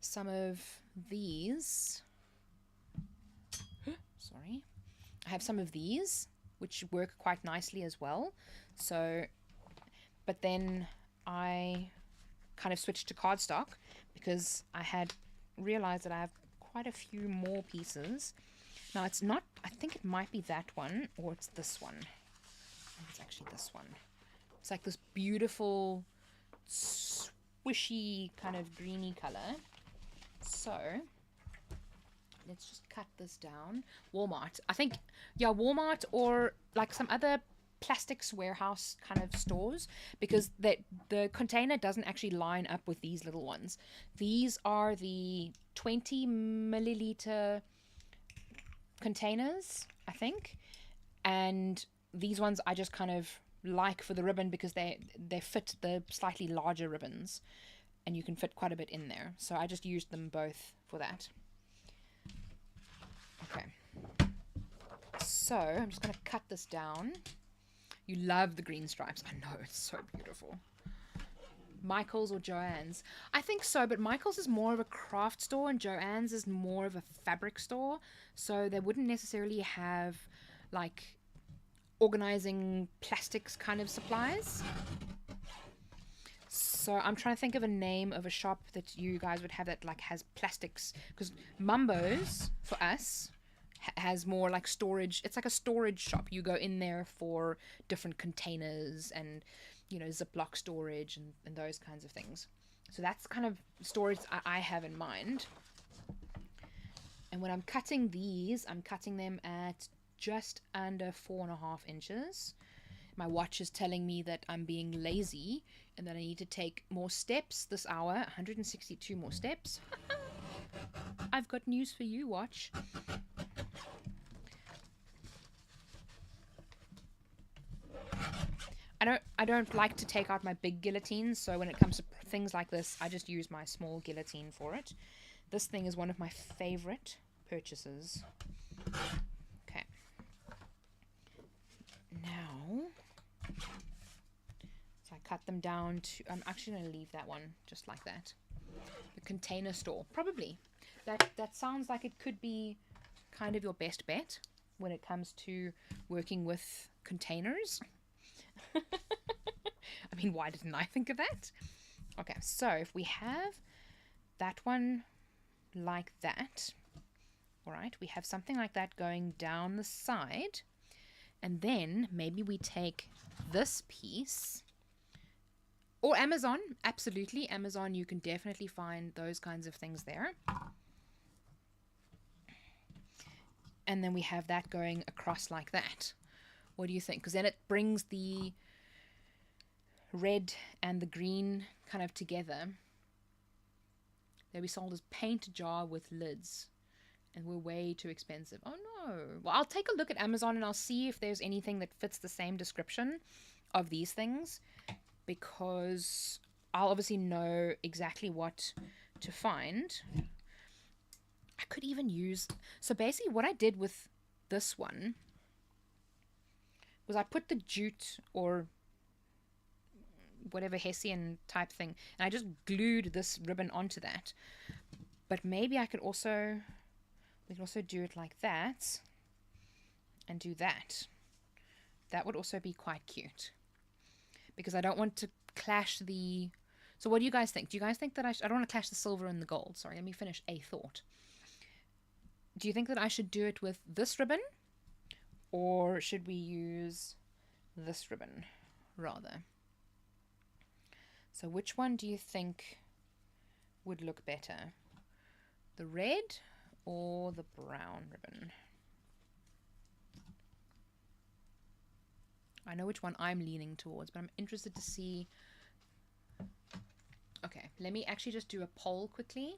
some of these. Sorry. I have some of these, which work quite nicely as well. So, but then I kind of switched to cardstock because I had realized that I have quite a few more pieces. Now it's not, I think it might be that one, or it's this one. I think it's actually this one. It's like this beautiful swishy kind of greeny color. So let's just cut this down. Walmart. I think, yeah, Walmart or like some other plastics warehouse kind of stores, because the container doesn't actually line up with these little ones. These are the 20 milliliter containers, I think, and these ones I just kind of like for the ribbon because they fit the slightly larger ribbons, and you can fit quite a bit in there. So I just used them both for that. Okay, so I'm just going to cut this down. You love the green stripes. I know, it's so beautiful. Michael's or Joann's? I think so, but Michael's is more of a craft store and Joann's is more of a fabric store. So they wouldn't necessarily have like organizing plastics kind of supplies. So I'm trying to think of a name of a shop that you guys would have that like has plastics, because Mambo's for us has more like storage. It's like a storage shop. You go in there for different containers and, you know, Ziploc storage and those kinds of things. So that's kind of storage I have in mind. And when I'm cutting these, I'm cutting them at just under 4.5 inches. My watch is telling me that I'm being lazy and that I need to take more steps this hour. 162 more steps. I've got news for you, watch. I don't like to take out my big guillotines, so when it comes to things like this, I just use my small guillotine for it. This thing is one of my favorite purchases. Okay. Now, so I cut them down to, I'm actually going to leave that one just like that. The container store, probably. That sounds like it could be kind of your best bet when it comes to working with containers. I mean, why didn't I think of that? Okay, so if we have that one like that, all right, we have something like that going down the side, and then maybe we take this piece, or Amazon, absolutely, Amazon, you can definitely find those kinds of things there. And then we have that going across like that. What do you think? Because then it brings the red and the green kind of together. They'll be sold as paint jar with lids, and we're way too expensive. Oh no. Well, I'll take a look at Amazon and I'll see if there's anything that fits the same description of these things, because I'll obviously know exactly what to find. I could even use, so basically what I did with this one was I put the jute or whatever Hessian type thing, and I just glued this ribbon onto that. But maybe I could also, we can also do it like that and do that. That would also be quite cute, because I don't want to clash the So what do you guys think? Do you guys think that I don't want to clash the silver and the gold. Sorry, let me finish a thought. Do you think that I should do it with this ribbon, or should we use this ribbon rather? So which one do you think would look better? The red or the brown ribbon? I know which one I'm leaning towards, but I'm interested to see. Okay, let me actually just do a poll quickly.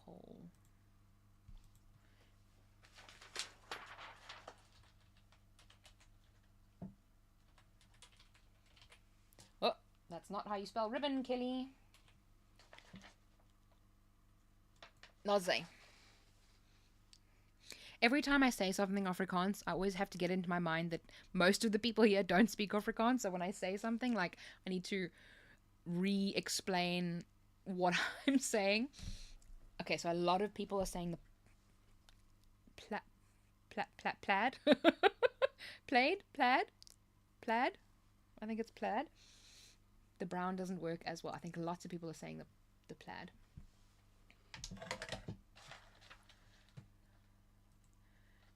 Poll. Oh, that's not how you spell ribbon, Kelly. Naze. Every time I say something Afrikaans, I always have to get into my mind that most of the people here don't speak Afrikaans. So when I say something, like, I need to re-explain what I'm saying. Okay, so a lot of people are saying the plaid. Plaid. I think it's plaid. The brown doesn't work as well. I think lots of people are saying the plaid.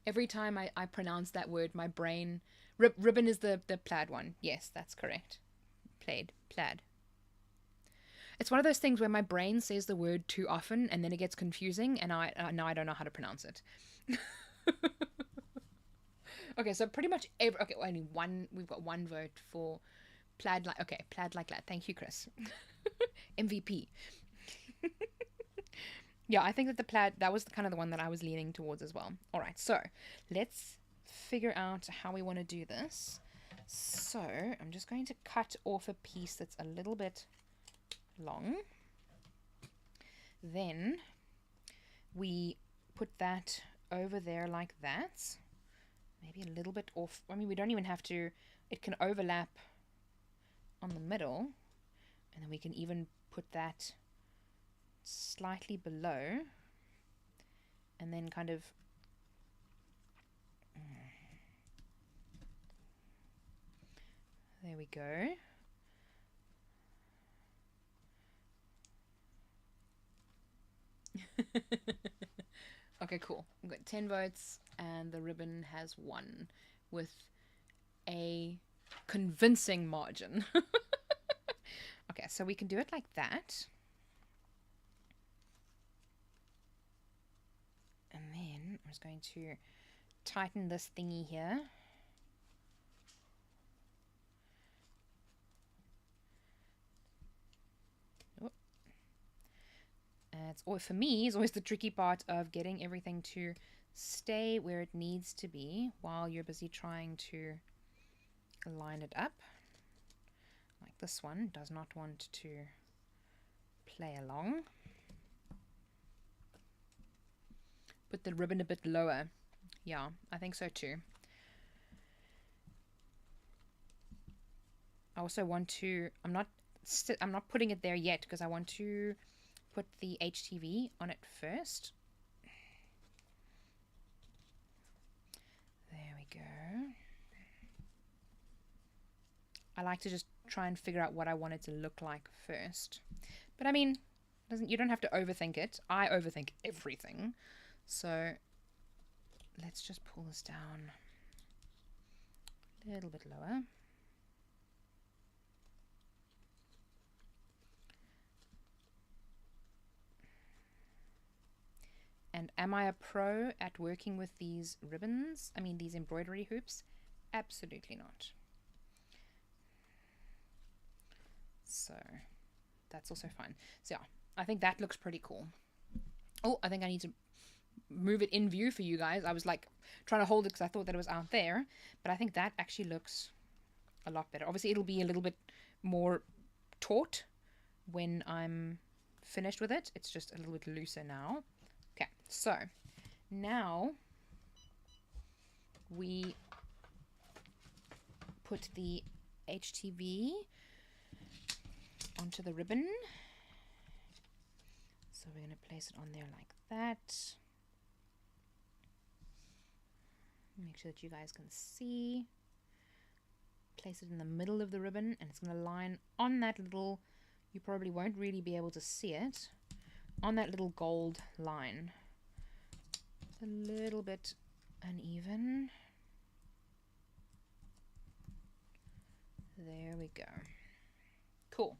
Every time I pronounce that word, my brain... ribbon is the plaid one. Yes, that's correct. Plaid. It's one of those things where my brain says the word too often and then it gets confusing and now I don't know how to pronounce it. Okay, so pretty much only one... We've got one vote for plaid like... Okay, plaid like that. Thank you, Chris. MVP. Yeah, I think that the plaid, that was kind of the one that I was leaning towards as well. All right, so let's figure out how we want to do this. So I'm just going to cut off a piece that's a little bit long. Then we put that over there like that. Maybe a little bit off. I mean, we don't even have to, it can overlap on the middle. And then we can even put that slightly below and then kind of there we go. Okay, cool. We've got 10 votes and the ribbon has 1 with a convincing margin. Okay, so we can do it like that. And then I'm just going to tighten this thingy here. Oh. It's always, for me, is always the tricky part of getting everything to stay where it needs to be while you're busy trying to line it up. Like this one does not want to play along. Put the ribbon a bit lower. Yeah, I think so too. I also want to, I'm not putting it there yet because I want to put the HTV on it first. There we go. I like to just try and figure out what I want it to look like first. But I mean, you don't have to overthink it. I overthink everything. So let's just pull this down a little bit lower. And am I a pro at working with these ribbons? I mean, these embroidery hoops? Absolutely not. So that's also fine. So yeah, I think that looks pretty cool. Oh, I think I need to move it in view for you guys. I was like trying to hold it because I thought that it was out there, but I think that actually looks a lot better. Obviously it'll be a little bit more taut when I'm finished with it. It's just a little bit looser now. Okay, so now we put the HTV onto the ribbon. So we're going to place it on there like that. Make sure that you guys can see. Place it in the middle of the ribbon, and it's going to line on that little, you probably won't really be able to see it, on that little gold line. It's a little bit uneven. There we go. Cool.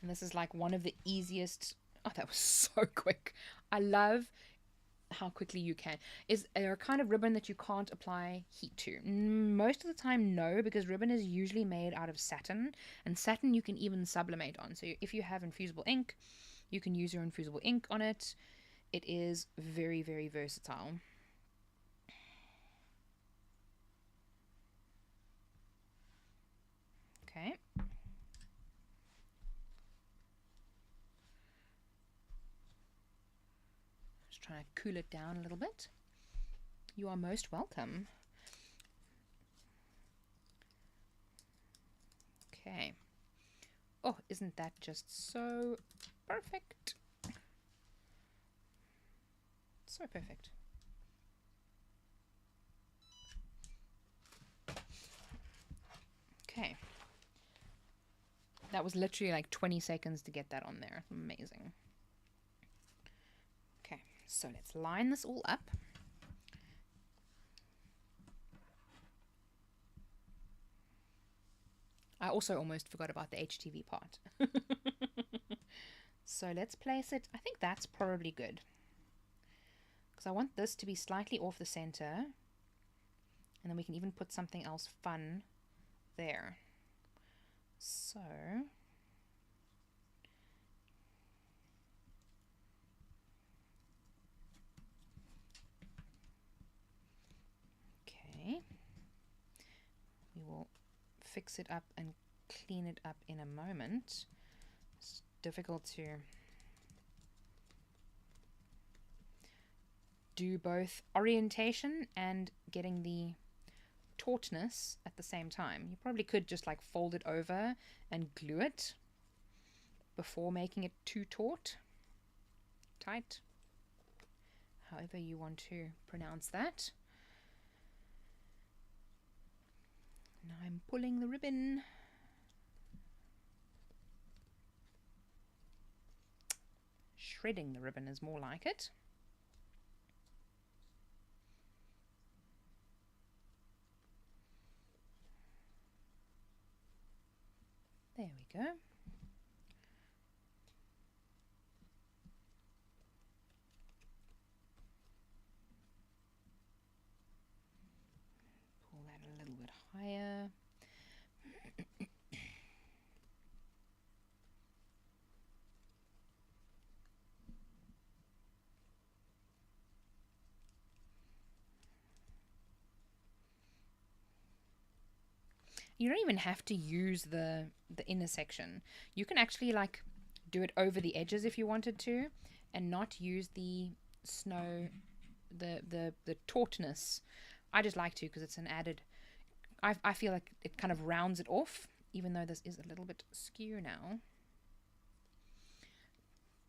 And this is like one of the easiest. Oh, that was so quick. I love how quickly you can. Is there a kind of ribbon that you can't apply heat to? Most of the time, no, because ribbon is usually made out of satin, and satin you can even sublimate on. So if you have infusible ink, you can use your infusible ink on it. It is very, very versatile. Okay. Just trying to cool it down a little bit. You are most welcome. Okay. Oh, isn't that just so perfect? So perfect. Okay. That was literally like 20 seconds to get that on there. Amazing. Okay, so let's line this all up. I also almost forgot about the HTV part. So let's place it. I think that's probably good, because I want this to be slightly off the center, and then we can even put something else fun there. So okay, we will fix it up and clean it up in a moment. It's difficult to do both orientation and getting the tautness at the same time. You probably could just like fold it over and glue it before making it too tight, however you want to pronounce that. Now I'm pulling the ribbon. Shredding the ribbon is more like it. There we go. Pull that a little bit higher. You don't even have to use the inner section. You can actually like do it over the edges if you wanted to, and not use the snow, the tautness. I just like to, because it's an added. I feel like it kind of rounds it off, even though this is a little bit skew now.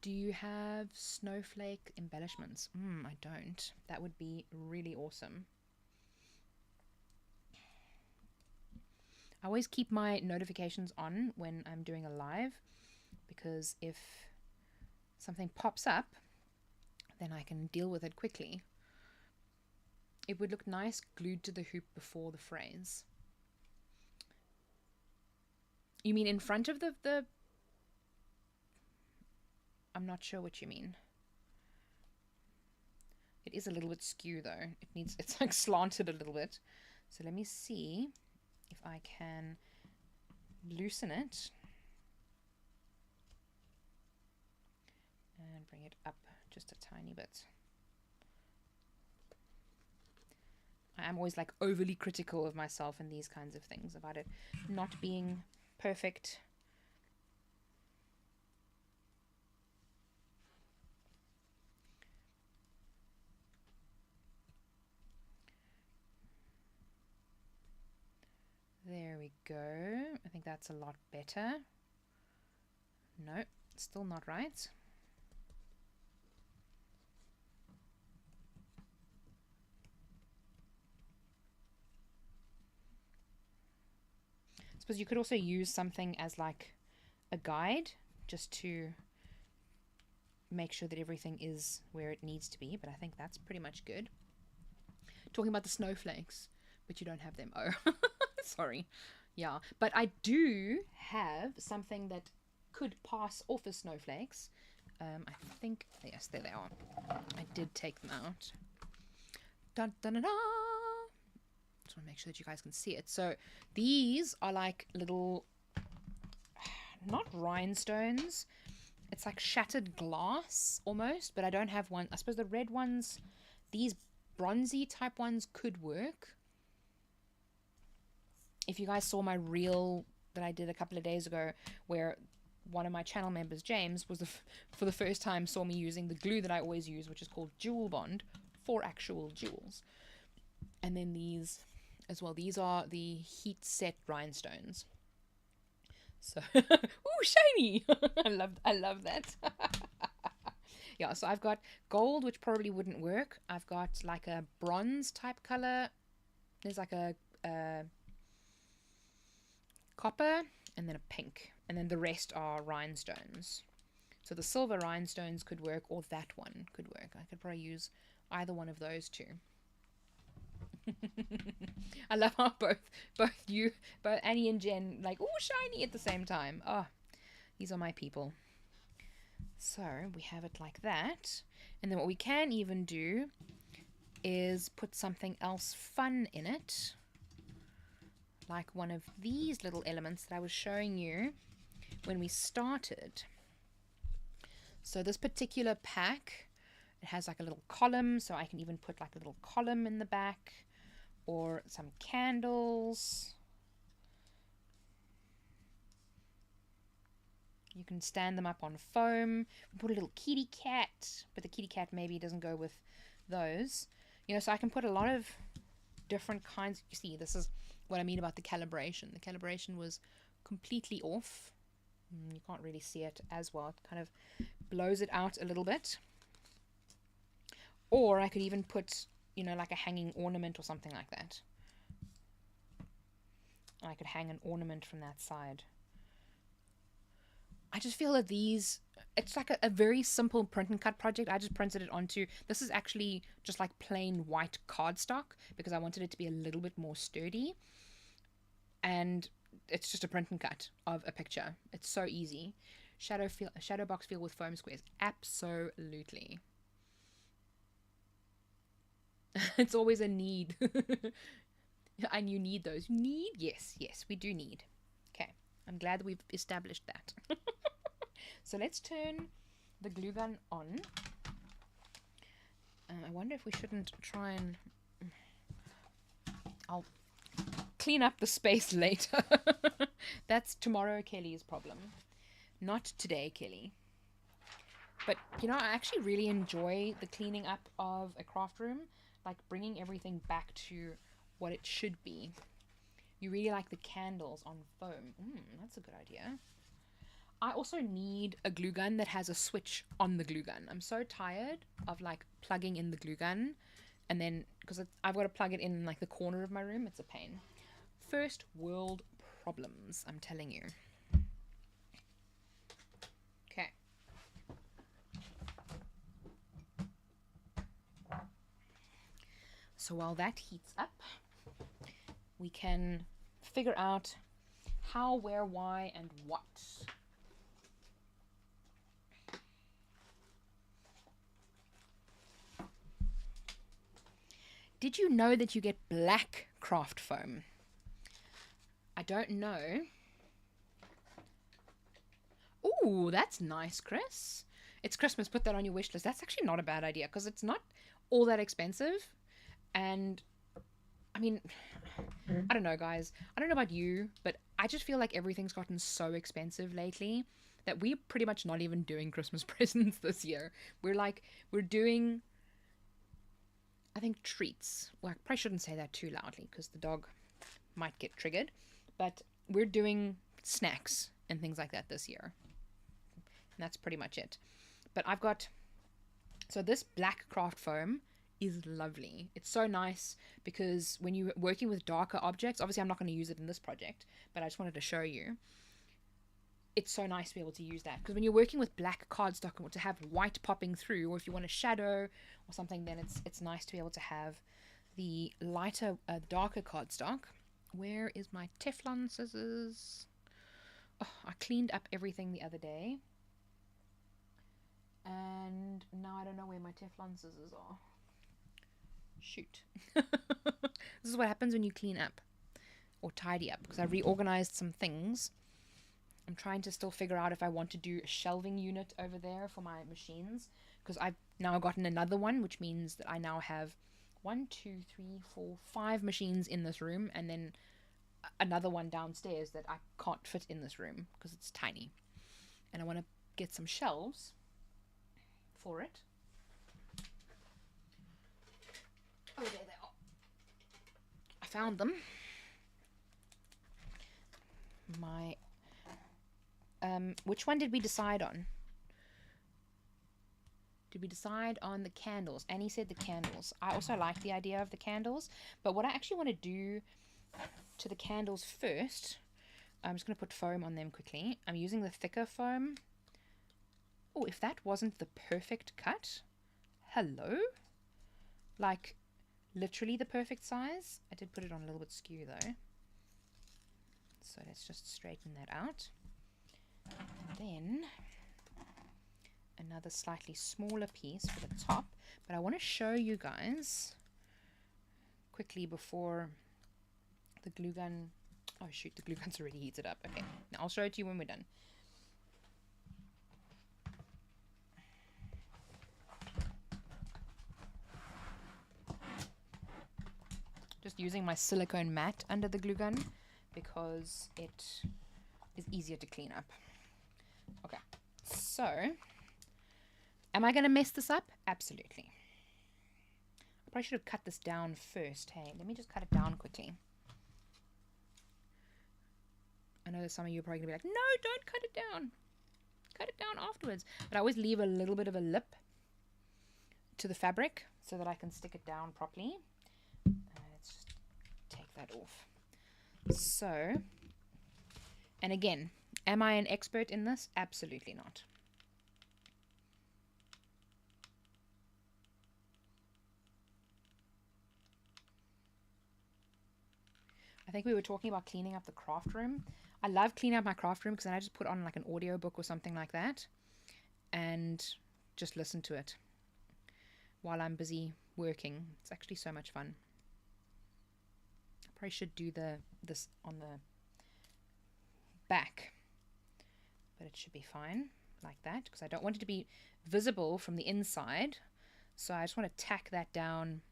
Do you have snowflake embellishments? I don't. That would be really awesome. I always keep my notifications on when I'm doing a live, because if something pops up, then I can deal with it quickly. It would look nice glued to the hoop before the phrase. You mean in front of the... I'm not sure what you mean. It is a little bit skew though. It's like slanted a little bit. So let me see if I can loosen it and bring it up just a tiny bit. I am always like overly critical of myself in these kinds of things, about it not being perfect. There we go. I think that's a lot better. No, still not right. suppose you could also use something as like a guide just to make sure that everything is where it needs to be, but I think that's pretty much good. Talking about the snowflakes, but you don't have them. Oh, sorry. Yeah, but I do have something that could pass off as snowflakes. I think, yes, there they are. I did take them out. Dun, dun, dun, dun. Just want to make sure that you guys can see it. So these are like little, not rhinestones. It's like shattered glass almost, but I don't have one. I suppose the red ones, these bronzy type ones could work. If you guys saw my reel that I did a couple of days ago, where one of my channel members, James, was for the first time saw me using the glue that I always use, which is called Jewel Bond, for actual jewels. And then these as well. These are the heat set rhinestones. So, ooh, shiny! I love that. Yeah, so I've got gold, which probably wouldn't work. I've got like a bronze type color. There's like a copper, and then a pink, and then the rest are rhinestones. So the silver rhinestones could work, or that one could work. I could probably use either one of those two. I love how both Annie and Jen like, oh, shiny at the same time. Oh, these are my people. So we have it like that, and then what we can even do is put something else fun in it, like one of these little elements that I was showing you when we started. So this particular pack, it has like a little column, so I can even put like a little column in the back, or some candles. You can stand them up on foam. Put a little kitty cat, but the kitty cat maybe doesn't go with those. You know, so I can put a lot of different kinds. You see, this is what I mean about the calibration. The calibration was completely off. You can't really see it as well. It kind of blows it out a little bit. Or I could even put, you know, like a hanging ornament or something like that. I could hang an ornament from that side. I just feel that these, it's like a very simple print and cut project. I just printed it onto, this is actually just like plain white cardstock because I wanted it to be a little bit more sturdy. And it's just a print and cut of a picture. It's so easy. Shadow box feel with foam squares. Absolutely. It's always a need. And you need those. Need? Yes, we do need. Okay, I'm glad that we've established that. So let's turn the glue gun on. I wonder if we shouldn't try and... I'll clean up the space later. That's tomorrow Kelly's problem. Not today, Kelly. But, you know, I actually really enjoy the cleaning up of a craft room. Like bringing everything back to what it should be. You really like the candles on foam. That's a good idea. I also need a glue gun that has a switch on the glue gun. I'm so tired of like plugging in the glue gun and then, because I've got to plug it in like the corner of my room. It's a pain. First world problems, I'm telling you. Okay. So while that heats up, we can figure out how, where, why, and what. Did you know that you get black craft foam? I don't know. Ooh, that's nice, Chris. It's Christmas. Put that on your wish list. That's actually not a bad idea because it's not all that expensive. And I mean, I don't know, guys. I don't know about you, but I just feel like everything's gotten so expensive lately that we're pretty much not even doing Christmas presents this year. We're doing, I think, treats. Well, I probably shouldn't say that too loudly because the dog might get triggered. But we're doing snacks and things like that this year. And that's pretty much it. But I've got, so this black craft foam is lovely. It's so nice because when you're working with darker objects, obviously I'm not going to use it in this project, but I just wanted to show you. It's so nice to be able to use that, because when you're working with black cardstock and want to have white popping through, or if you want a shadow or something, then it's nice to be able to have the lighter, darker cardstock. Where is my Teflon scissors? Oh, I cleaned up everything the other day, and now I don't know where my Teflon scissors are. Shoot. This is what happens when you clean up or tidy up, because I reorganized some things. I'm trying to still figure out if I want to do a shelving unit over there for my machines, because I've now gotten another one, which means that I now have 1, 2, 3, 4, 5 machines in this room, and then another one downstairs that I can't fit in this room because it's tiny. And I want to get some shelves for it. Oh, there they are. I found them. My which one did we decide on? Did we decide on the candles? Annie said the candles. I also like the idea of the candles, but what I actually want to do to the candles first, I'm just going to put foam on them quickly. I'm using the thicker foam. Oh, if that wasn't the perfect cut. Hello? Like, literally the perfect size. I did put it on a little bit skew though. So let's just straighten that out. And then another slightly smaller piece for the top. But I want to show you guys quickly before the glue gun. Oh shoot, the glue gun's already heated up. Okay, now I'll show it to you when we're done. Just using my silicone mat under the glue gun because it is easier to clean up. Okay, so am I going to mess this up? Absolutely. I probably should have cut this down first. Hey, let me just cut it down quickly. I know that some of you are probably going to be like, no, don't cut it down. Cut it down afterwards. But I always leave a little bit of a lip to the fabric so that I can stick it down properly. Let's just take that off. So, and again, am I an expert in this? Absolutely not. I think we were talking about cleaning up the craft room. I love cleaning up my craft room because then I just put on like an audio book or something like that and just listen to it while I'm busy working. It's actually so much fun. I probably should do this on the back, but it should be fine like that because I don't want it to be visible from the inside. So I just want to tack that down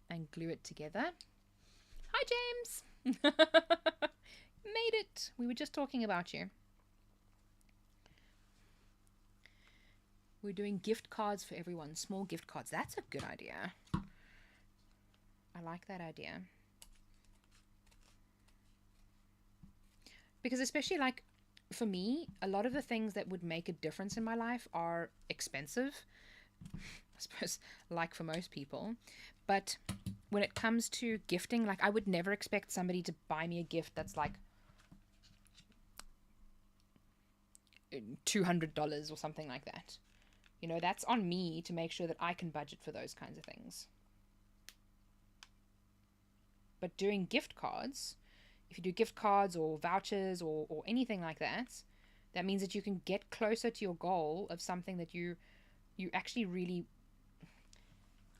and glue it together. Hi, James. Made it. We were just talking about you. We're doing gift cards for everyone. Small gift cards. That's a good idea. I like that idea. Because especially like for me, a lot of the things that would make a difference in my life are expensive. I suppose like for most people. But when it comes to gifting, like I would never expect somebody to buy me a gift that's like $200 or something like that. You know, that's on me to make sure that I can budget for those kinds of things. But doing gift cards, if you do gift cards or vouchers or anything like that, that means that you can get closer to your goal of something that you actually really,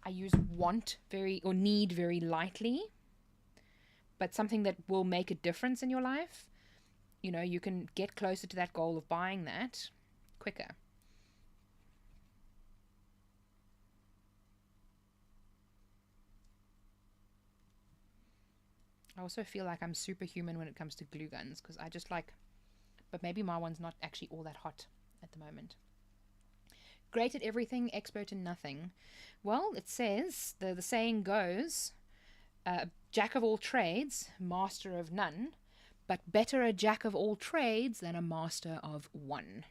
I use want very or need very lightly, but something that will make a difference in your life. You know, you can get closer to that goal of buying that quicker. I also feel like I'm superhuman when it comes to glue guns because I just like, but maybe my one's not actually all that hot at the moment. Great at everything, expert in nothing. Well, it says, the saying goes, jack of all trades, master of none, but better a jack of all trades than a master of one.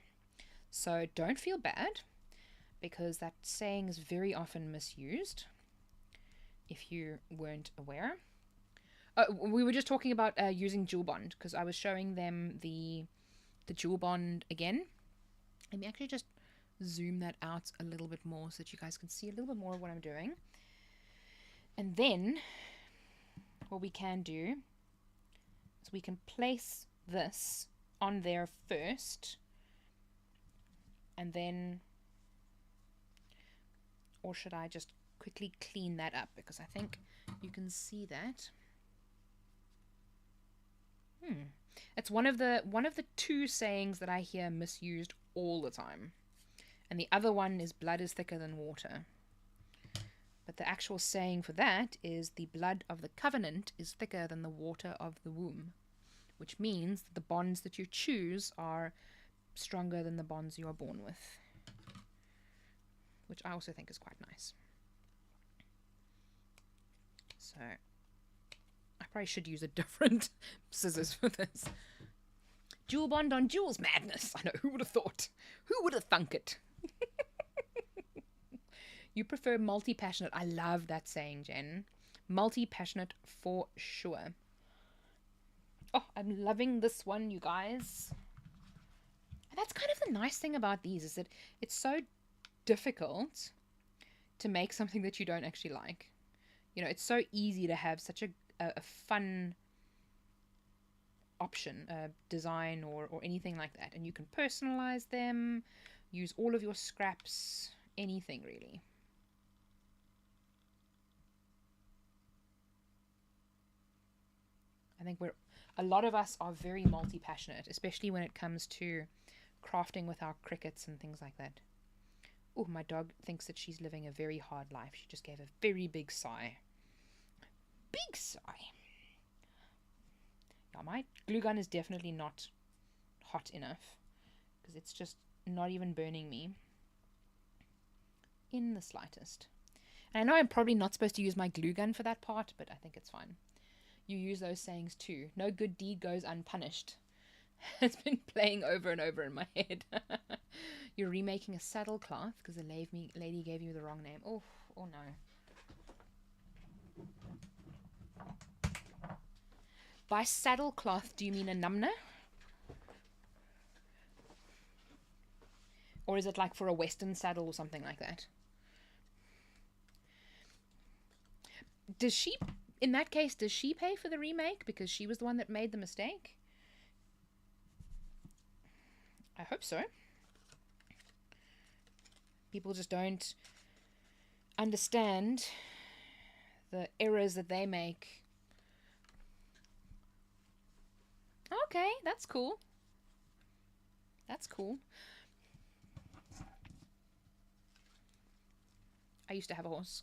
So don't feel bad because that saying is very often misused. if you weren't aware. We were just talking about using Jewel Bond, because I was showing them the Jewel Bond again. Let me actually just zoom that out a little bit more so that you guys can see a little bit more of what I'm doing. And then what we can do is we can place this on there first, and then, or should I just quickly clean that up, because I think you can see that. It's one of the two sayings that I hear misused all the time. And the other one is blood is thicker than water. But the actual saying for that is the blood of the covenant is thicker than the water of the womb, which means that the bonds that you choose are stronger than the bonds you are born with, which I also think is quite nice. So I probably should use a different scissors for this. Jewel Bond on Jewels madness. I know, who would have thought? Who would have thunk it? You prefer multi-passionate. I love that saying, Jen. Multi-passionate for sure. Oh, I'm loving this one, you guys. And that's kind of the nice thing about these, is that it's so difficult to make something that you don't actually like. You know, it's so easy to have such a fun option, design or anything like that. And you can personalize them, use all of your scraps, anything really. I think a lot of us are very multi-passionate, especially when it comes to crafting with our Cricuts and things like that. Oh, my dog thinks that she's living a very hard life. She just gave a very big sigh. Big sigh. Now, my glue gun is definitely not hot enough, because it's just not even burning me in the slightest. And I know I'm probably not supposed to use my glue gun for that part, but I think it's fine. You use those sayings too. No good deed goes unpunished. It's been playing over and over in my head. You're remaking a saddle cloth because the lady gave you the wrong name. Oh no. By saddle cloth, do you mean a numna? Or is it like for a western saddle or something like that? Does she, in that case, does she pay for the remake because she was the one that made the mistake? I hope so. People just don't understand the errors that they make. Okay, that's cool. That's cool. I used to have a horse.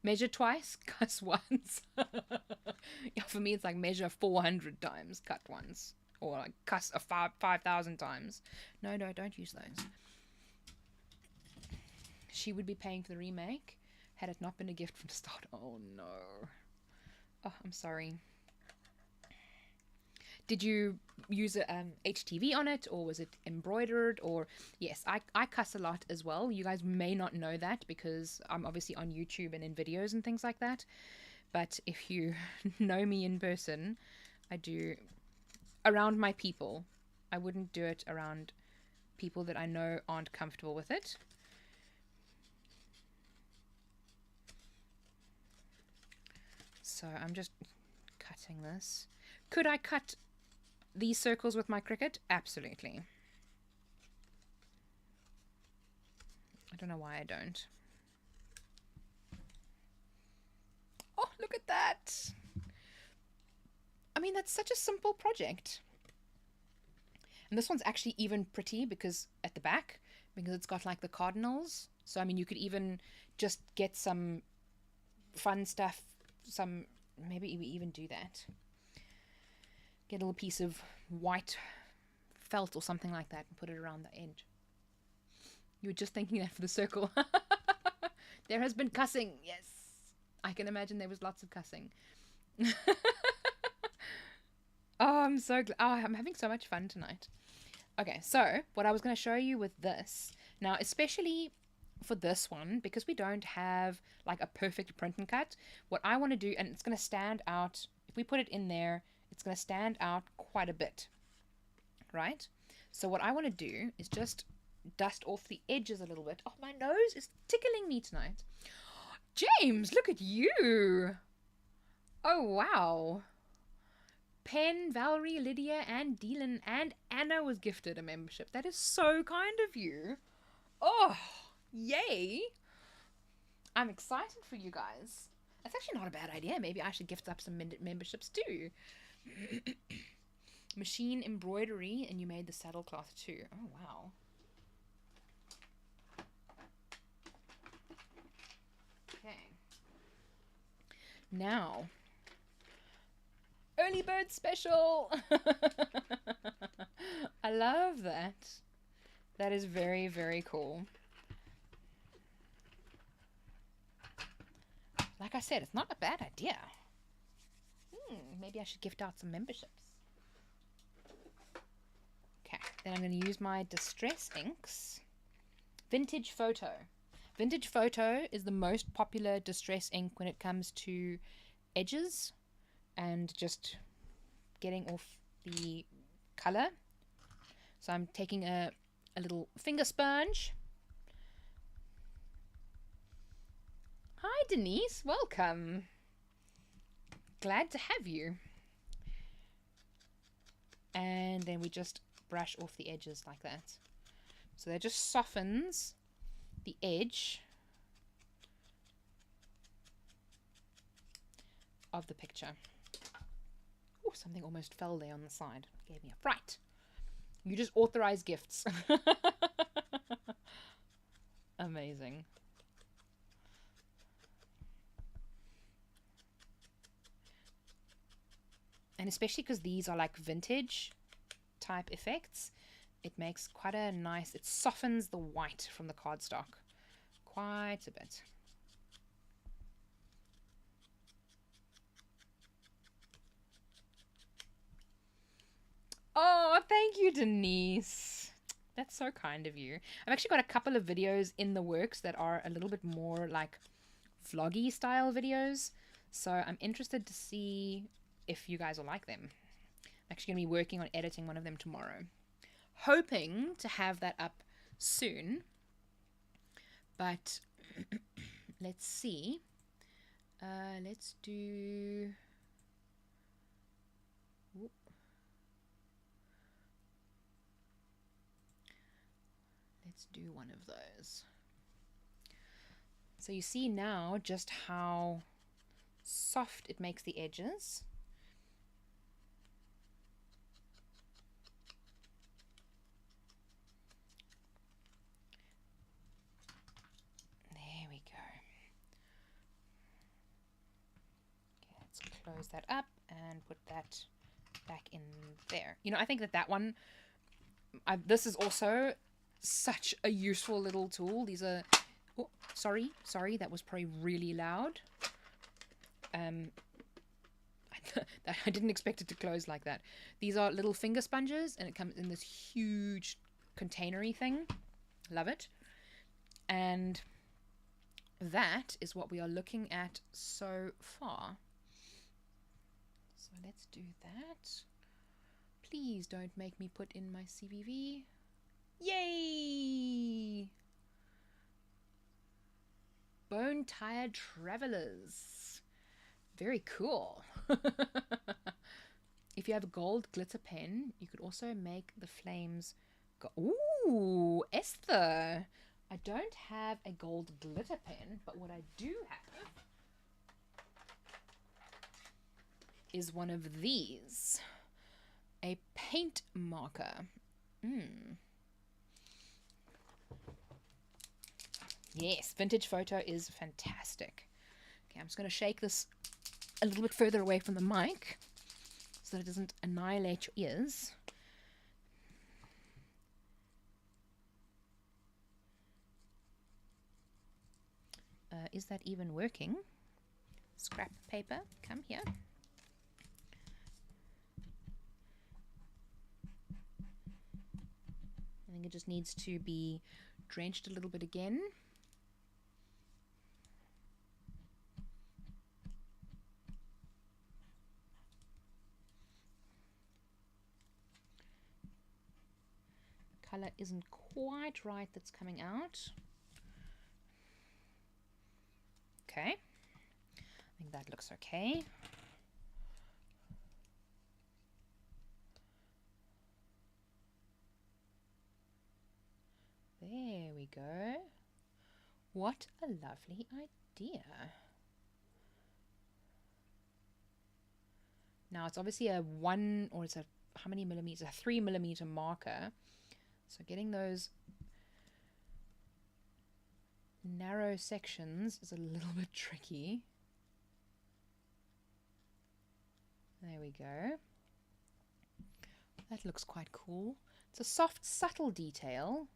Measure twice, cuss once. Yeah, for me, it's like measure 400 times, cut once. Or like cuss 5,000 times. No, don't use those. She would be paying for the remake had it not been a gift from the start. Oh, no. Oh, I'm sorry. Did you use a HTV on it, or was it embroidered? Or yes, I cuss a lot as well. You guys may not know that because I'm obviously on YouTube and in videos and things like that. But if you know me in person, I do around my people. I wouldn't do it around people that I know aren't comfortable with it. So I'm just cutting this. Could I cut these circles with my Cricut? Absolutely. I don't know why I don't. Oh, look at that. I mean, that's such a simple project. And this one's actually even pretty because at the back, because it's got like the cardinals. So, I mean, you could even just get some fun stuff, maybe even do that. Get a little piece of white felt or something like that and put it around the edge. You were just thinking that for the circle. There has been cussing. Yes. I can imagine there was lots of cussing. Oh, I'm so glad. Oh, I'm having so much fun tonight. Okay, so what I was going to show you with this, now especially for this one, because we don't have like a perfect print and cut, what I want to do, and it's going to stand out, if we put it in there, it's going to stand out quite a bit, right? So what I want to do is just dust off the edges a little bit. Oh, my nose is tickling me tonight. James, look at you. Oh, wow. Pen, Valerie, Lydia, and Dylan, and Anna was gifted a membership. That is so kind of you. Oh, yay. I'm excited for you guys. That's actually not a bad idea. Maybe I should gift up some memberships too. Machine embroidery, and you made the saddlecloth too. Oh, wow. Okay. Now, early bird special. I love that. That is very, very cool. Like I said, it's not a bad idea. Maybe I should gift out some memberships. Okay, then I'm going to use my Distress inks. Vintage Photo. Vintage Photo is the most popular distress ink when it comes to edges and just getting off the color. So I'm taking a little finger sponge. Hi Denise, welcome. Glad to have you. And then we just brush off the edges like that. So that just softens the edge of the picture. Oh, something almost fell there on the side. Gave me a fright. You just authorize gifts. Amazing. And especially because these are like vintage type effects, it makes quite a nice, it softens the white from the cardstock quite a bit. Oh, thank you, Denise. That's so kind of you. I've actually got a couple of videos in the works that are a little bit more like vloggy style videos. So I'm interested to see if you guys will like them. I'm actually going to be working on editing one of them tomorrow. Hoping to have that up soon. But let's see. Let's do... Whoop. Let's do one of those. So you see now just how soft it makes the edges. There we go. Okay, let's close that up and put that back in there. You know, I think that one, this is also such a useful little tool. These are, oh, sorry, that was probably really loud. I didn't expect it to close like that. These are little finger sponges, and it comes in this huge containery thing. Love it. And that is what we are looking at so far. So let's do that. Please don't make me put in my CVV. Yay! Bone Tired Travelers. Very cool. If you have a gold glitter pen, you could also make the flames go. Ooh, Esther. I don't have a gold glitter pen, but what I do have is one of these. A paint marker. Yes, Vintage Photo is fantastic. Okay, I'm just going to shake this a little bit further away from the mic so that it doesn't annihilate your ears. Is that even working? Scrap paper, come here. I think it just needs to be drenched a little bit again. color isn't quite right that's coming out. Okay, I think that looks okay. There we go. What a lovely idea. Now it's obviously a 1, or it's a, how many millimeters? A 3mm marker. So getting those narrow sections is a little bit tricky. There we go. That looks quite cool. It's a soft, subtle detail,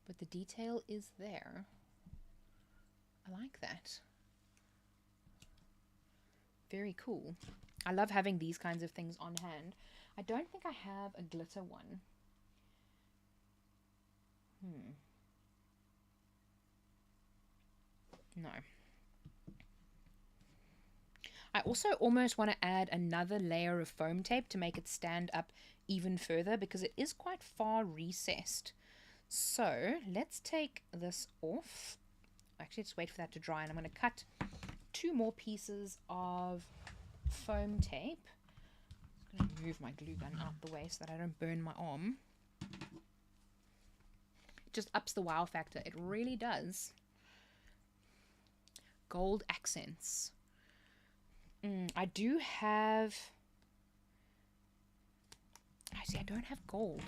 but the detail is there. I like that. Very cool. I love having these kinds of things on hand. I don't think I have a glitter one. No. I also almost want to add another layer of foam tape to make it stand up even further, because it is quite far recessed. So let's take this off. Actually, just wait for that to dry, and I'm going to cut 2 more pieces of foam tape. I'm going to move my glue gun out the way so that I don't burn my arm. It just ups the wow factor. It really does. Gold accents. I do have... Actually, I don't have gold.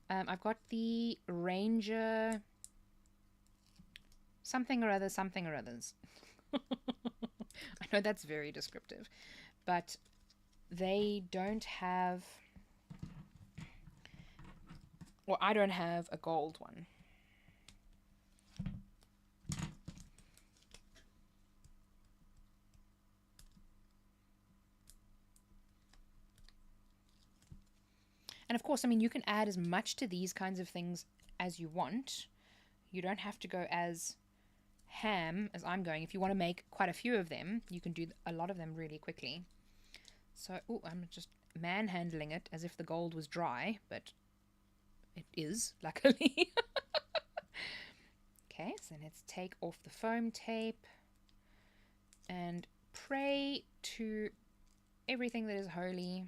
I've got the Ranger... something or other, something or others. I know that's very descriptive, but they don't have... Well, I don't have a gold one. And of course, I mean, you can add as much to these kinds of things as you want. You don't have to go as ham as I'm going. If you want to make quite a few of them, you can do a lot of them really quickly. So, I'm just manhandling it as if the gold was dry, but it is, luckily. Okay, so let's take off the foam tape and pray to everything that is holy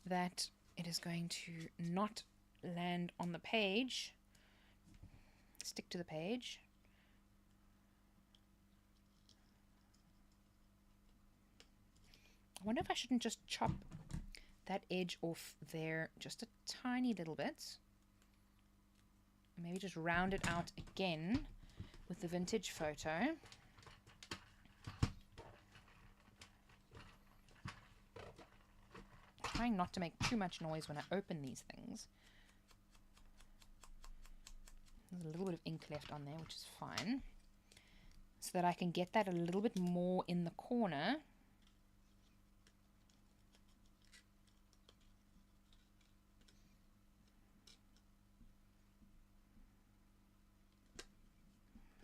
that it is going to not land on the page. Stick to the page. I wonder if I shouldn't just chop that edge off there just a tiny little bit. Maybe just round it out again with the vintage photo. Trying not to make too much noise when I open these things. There's a little bit of ink left on there, which is fine. So that I can get that a little bit more in the corner.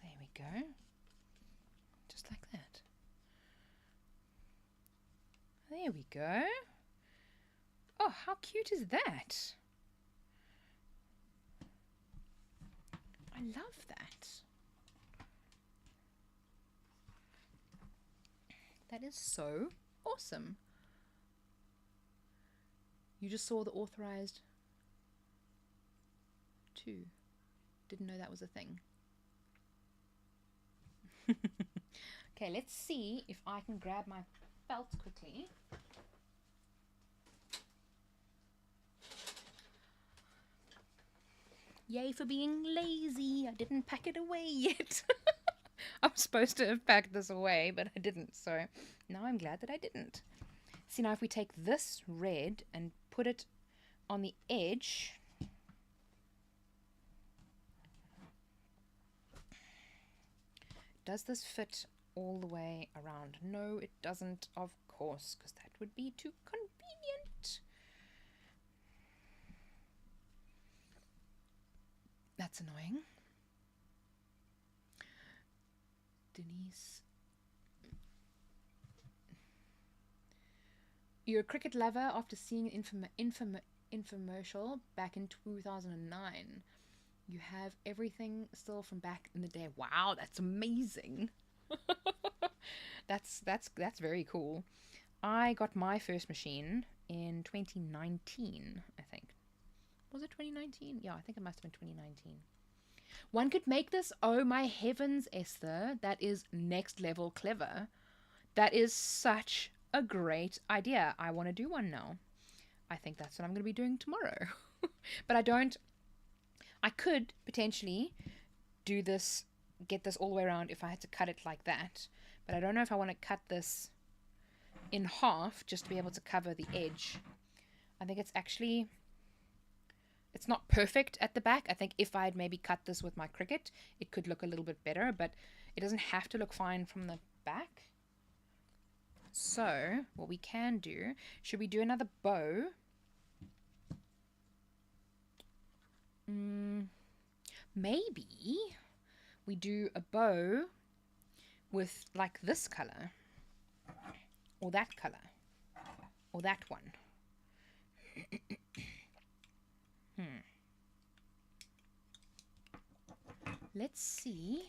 There we go. Just like that. There we go. Oh, how cute is that? I love that. That is so awesome. You just saw the authorized 2. Didn't know that was a thing. Okay, let's see if I can grab my felt quickly. Yay for being lazy. I didn't pack it away yet. I was supposed to have packed this away, but I didn't. So now I'm glad that I didn't. See, now if we take this red and put it on the edge. Does this fit all the way around? No, it doesn't, of course, because that would be too convenient. That's annoying. Denise. You're a Cricut lover after seeing an infomercial back in 2009. You have everything still from back in the day. Wow, that's amazing. That's very cool. I got my first machine in 2019, I think. Was it 2019? Yeah, I think it must have been 2019. One could make this. Oh my heavens, Esther. That is next level clever. That is such a great idea. I want to do one now. I think that's what I'm going to be doing tomorrow. But I could potentially do this, get this all the way around if I had to cut it like that. But I don't know if I want to cut this in half just to be able to cover the edge. I think it's not perfect at the back. I think if I had maybe cut this with my Cricut, it could look a little bit better, but it doesn't have to look fine from the back. So what we can do, should we do another bow? Maybe we do a bow with like this color or that color or that one. Let's see.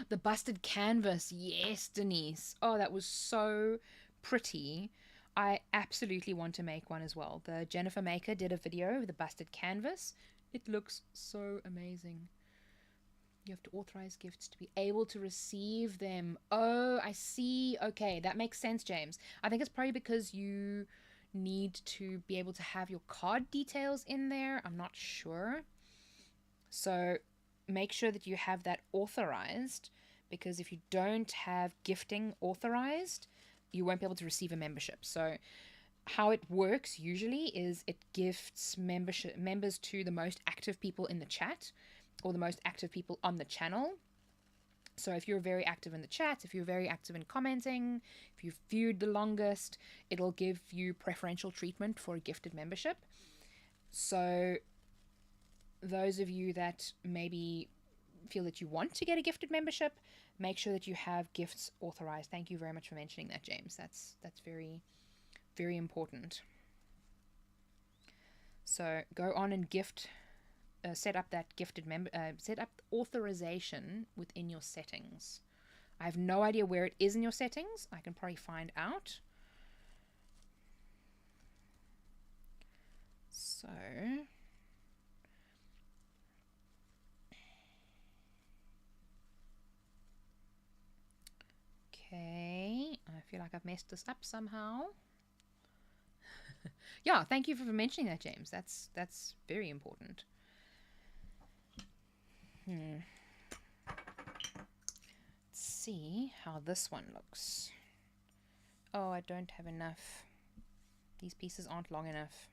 The busted canvas. Yes, Denise. Oh, that was so pretty. I absolutely want to make one as well. The Jennifer Maker did a video with the busted canvas. It looks so amazing. You have to authorize gifts to be able to receive them. Oh, I see. Okay, that makes sense, James. I think it's probably because you need to be able to have your card details in there. I'm not sure. So make sure that you have that authorized, because if you don't have gifting authorized, you won't be able to receive a membership. So how it works usually is it gifts members to the most active people in the chat or the most active people on the channel. So if you're very active in the chat, if you're very active in commenting, if you've viewed the longest, it'll give you preferential treatment for a gifted membership. So those of you that maybe feel that you want to get a gifted membership, make sure that you have gifts authorized. Thank you very much for mentioning that, James. That's very, very important. So go on and set up that gifted set up authorization within your settings. I have no idea where it is in your settings. I can probably find out. So okay, I feel like I've messed this up somehow. Yeah, thank you for mentioning that, James. That's very important. Let's see how this one looks. Oh, I don't have enough. These pieces aren't long enough.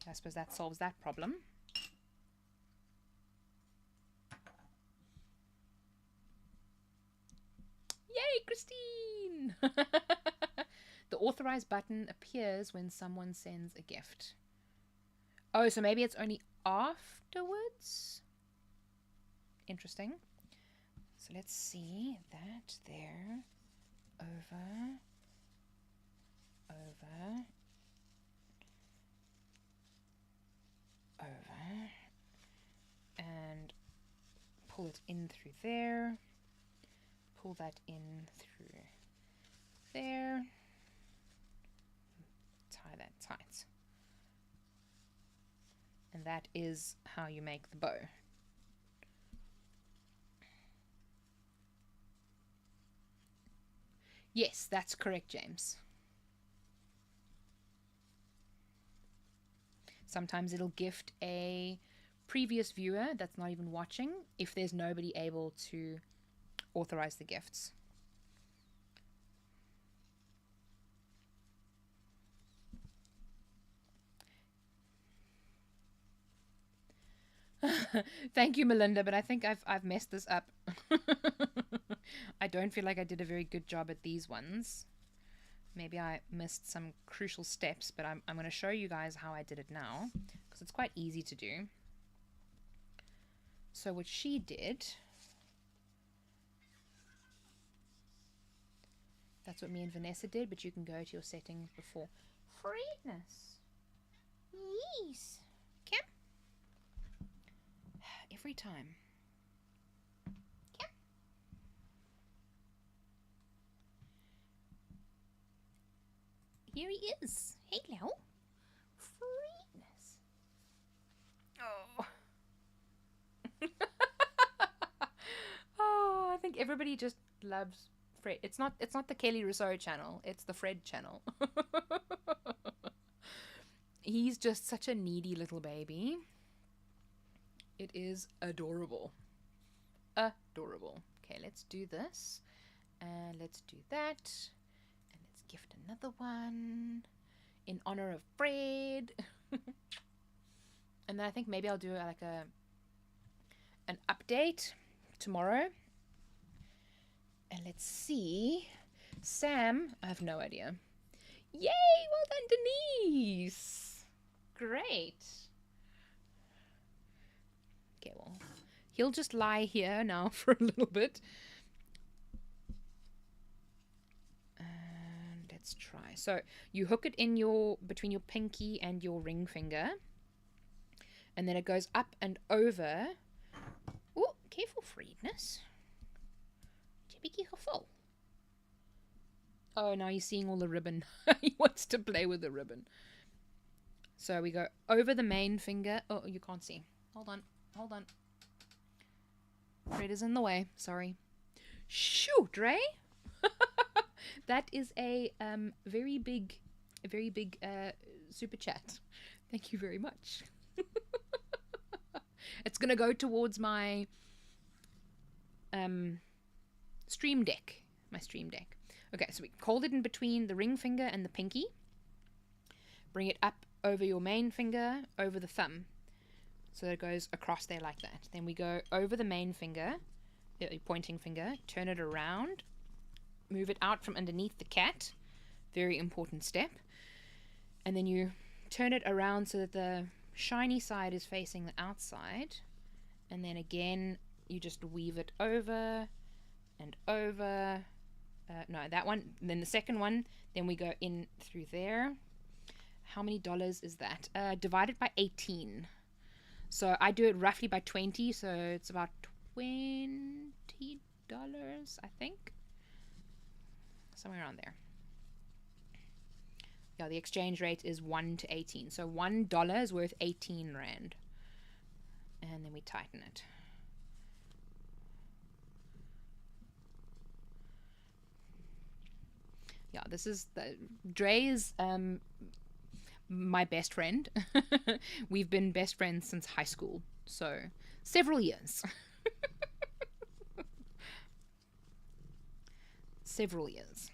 Okay, I suppose that solves that problem. Yay, Christine! The authorize button appears when someone sends a gift. Oh, so maybe it's only afterwards? Interesting. So let's see that there, over, and pull it in through there, pull that in through there, tie that tight. And that is how you make the bow. Yes, that's correct, James. Sometimes it'll gift a previous viewer that's not even watching if there's nobody able to authorize the gifts. Thank you, Melinda, but I think I've messed this up. I don't feel like I did a very good job at these ones. Maybe I missed some crucial steps, but I'm going to show you guys how I did it now, because it's quite easy to do. So what she did, That's what me and Vanessa did, but you can go to your settings before. Freeness. Yes. Come. Every time. Come. Here he is. Hello. Freeness. Oh. Oh, I think everybody just loves Fred. It's not the Kelly Rossouw channel. It's the Fred channel. He's just such a needy little baby. It is adorable. Adorable. Okay, let's do this. And let's do that. And let's gift another one in honor of Fred. And then I think maybe I'll do like an update tomorrow. And let's see. Sam, I have no idea. Yay! Well done, Denise! Great. Okay, well, he'll just lie here now for a little bit. And let's try. So you hook it in between your pinky and your ring finger. And then it goes up and over. Oh, careful, Freeness. Be careful. Oh, now he's seeing all the ribbon. He wants to play with the ribbon. So we go over the main finger. Oh, you can't see. Hold on. Hold on. Fred is in the way. Sorry. Shoo, Dre. That is a very big super chat. Thank you very much. It's going to go towards my stream deck. My stream deck. Okay, so we hold it in between the ring finger and the pinky. Bring it up over your main finger, over the thumb. So it goes across there like that. Then we go over the main finger, the pointing finger, turn it around, move it out from underneath the cat. Very important step. And then you turn it around so that the shiny side is facing the outside. And then again, you just weave it over and over. No, that one. Then the second one. Then we go in through there. How many dollars is that? Divided by 18. So I do it roughly by 20. So it's about $20, I think. Somewhere around there. Yeah, the exchange rate is 1 to 18. So $1 is worth 18 Rand. And then we tighten it. Yeah, this is Dre is my best friend. We've been best friends since high school, so several years. Several years.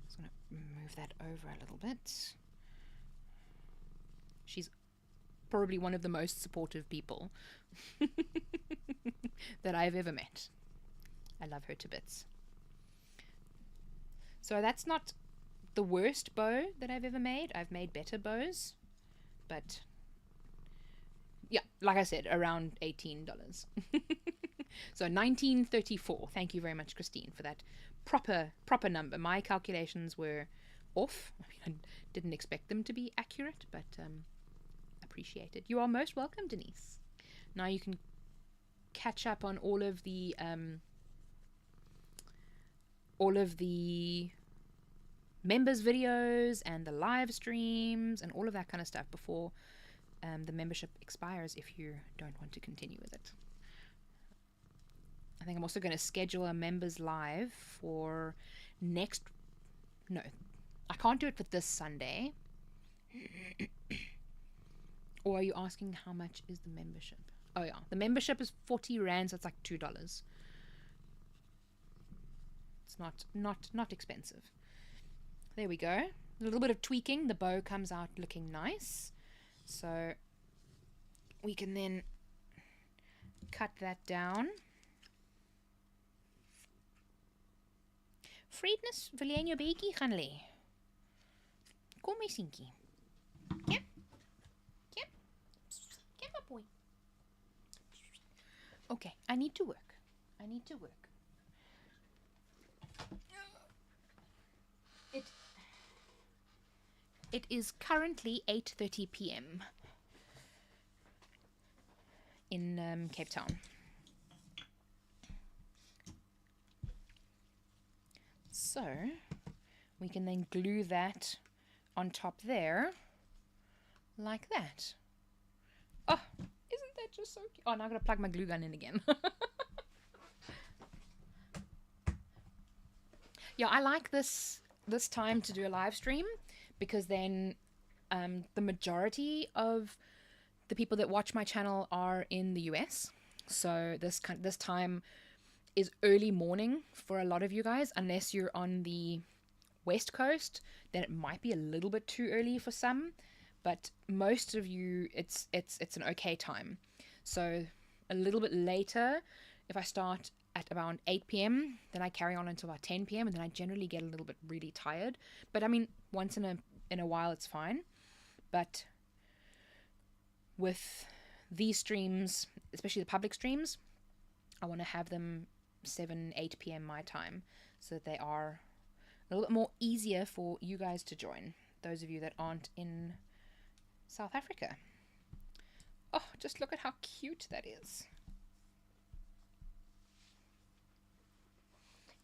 Just gonna move that over a little bit. She's probably one of the most supportive people that I've ever met. I love her to bits. So that's not the worst bow that I've ever made. I've made better bows. But, yeah, like I said, around $18. So 1934. Thank you very much, Christine, for that proper number. My calculations were off. I mean, I didn't expect them to be accurate, but appreciated. You are most welcome, Denise. Now you can catch up on all of the members videos and the live streams and all of that kind of stuff before the membership expires if you don't want to continue with it. I think I'm also going to schedule a members live for no, I can't do it for this Sunday. Or are you asking how much is the membership? Oh yeah, the membership is 40 Rand, so it's like $2. It's not expensive. There we go. A little bit of tweaking. The bow comes out looking nice. So we can then cut that down. Vriendnes, wil jy in jou bedjie gaan lê? Kom my seentjie. Kom. Kom. Kom my boy. Okay, I need to work. It is currently 8:30 p.m. in Cape Town. So we can then glue that on top there like that. Oh, isn't that just so cute? Oh, now I'm going to plug my glue gun in again. Yeah, I like this time to do a live stream because then the majority of the people that watch my channel are in the US. So this time is early morning for a lot of you guys, unless you're on the West Coast, then it might be a little bit too early for some, but most of you it's an okay time. So a little bit later, if I start at around 8 p.m, then I carry on until about 10 p.m, and then I generally get a little bit really tired. But I mean, once in a while it's fine. But with these streams, especially the public streams, I want to have them 7-8 p.m. my time, so that they are a little bit more easier for you guys to join, those of you that aren't in South Africa. Oh, just look at how cute that is.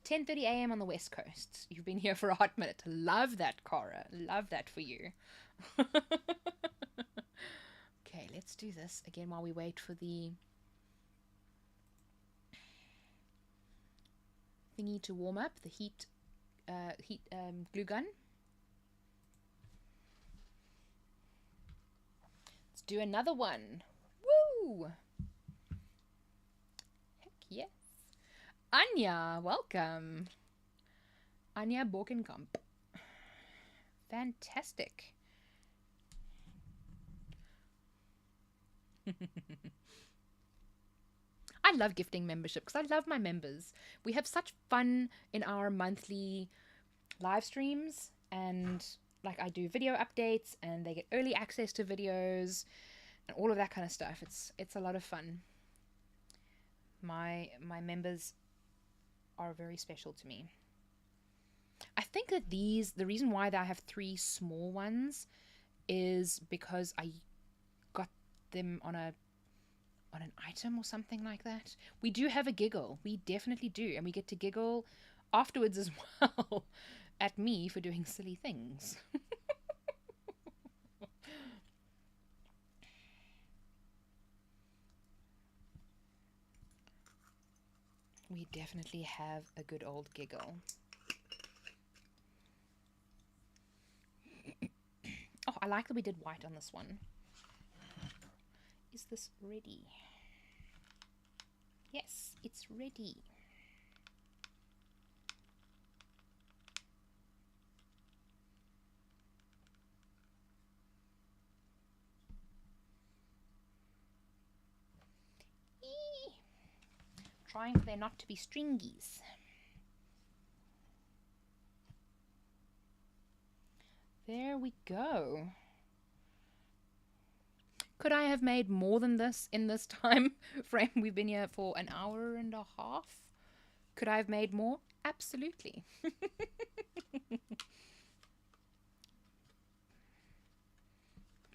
10:30 a.m. on the West Coast. You've been here for a hot minute. Love that, Cara. Love that for you. Okay, let's do this again while we wait for the thingy to warm up, the heat glue gun. Let's do another one. Woo! Heck yes. Anya, welcome. Anya Borkenkamp. Fantastic. I love gifting membership because I love my members. We have such fun in our monthly live streams, and like I do video updates and they get early access to videos and all of that kind of stuff. It's a lot of fun. My members are very special to me. I think that the reason why I have 3 small ones is because I got them on an item or something like that. We do have a giggle. We definitely do. And we get to giggle afterwards as well at me for doing silly things. We definitely have a good old giggle. Oh, I like that we did white on this one. Is this ready? Yes, it's ready. Eee! Trying for there not to be stringies. There we go. Could I have made more than this in this time frame? We've been here for an hour and a half. Could I have made more? Absolutely.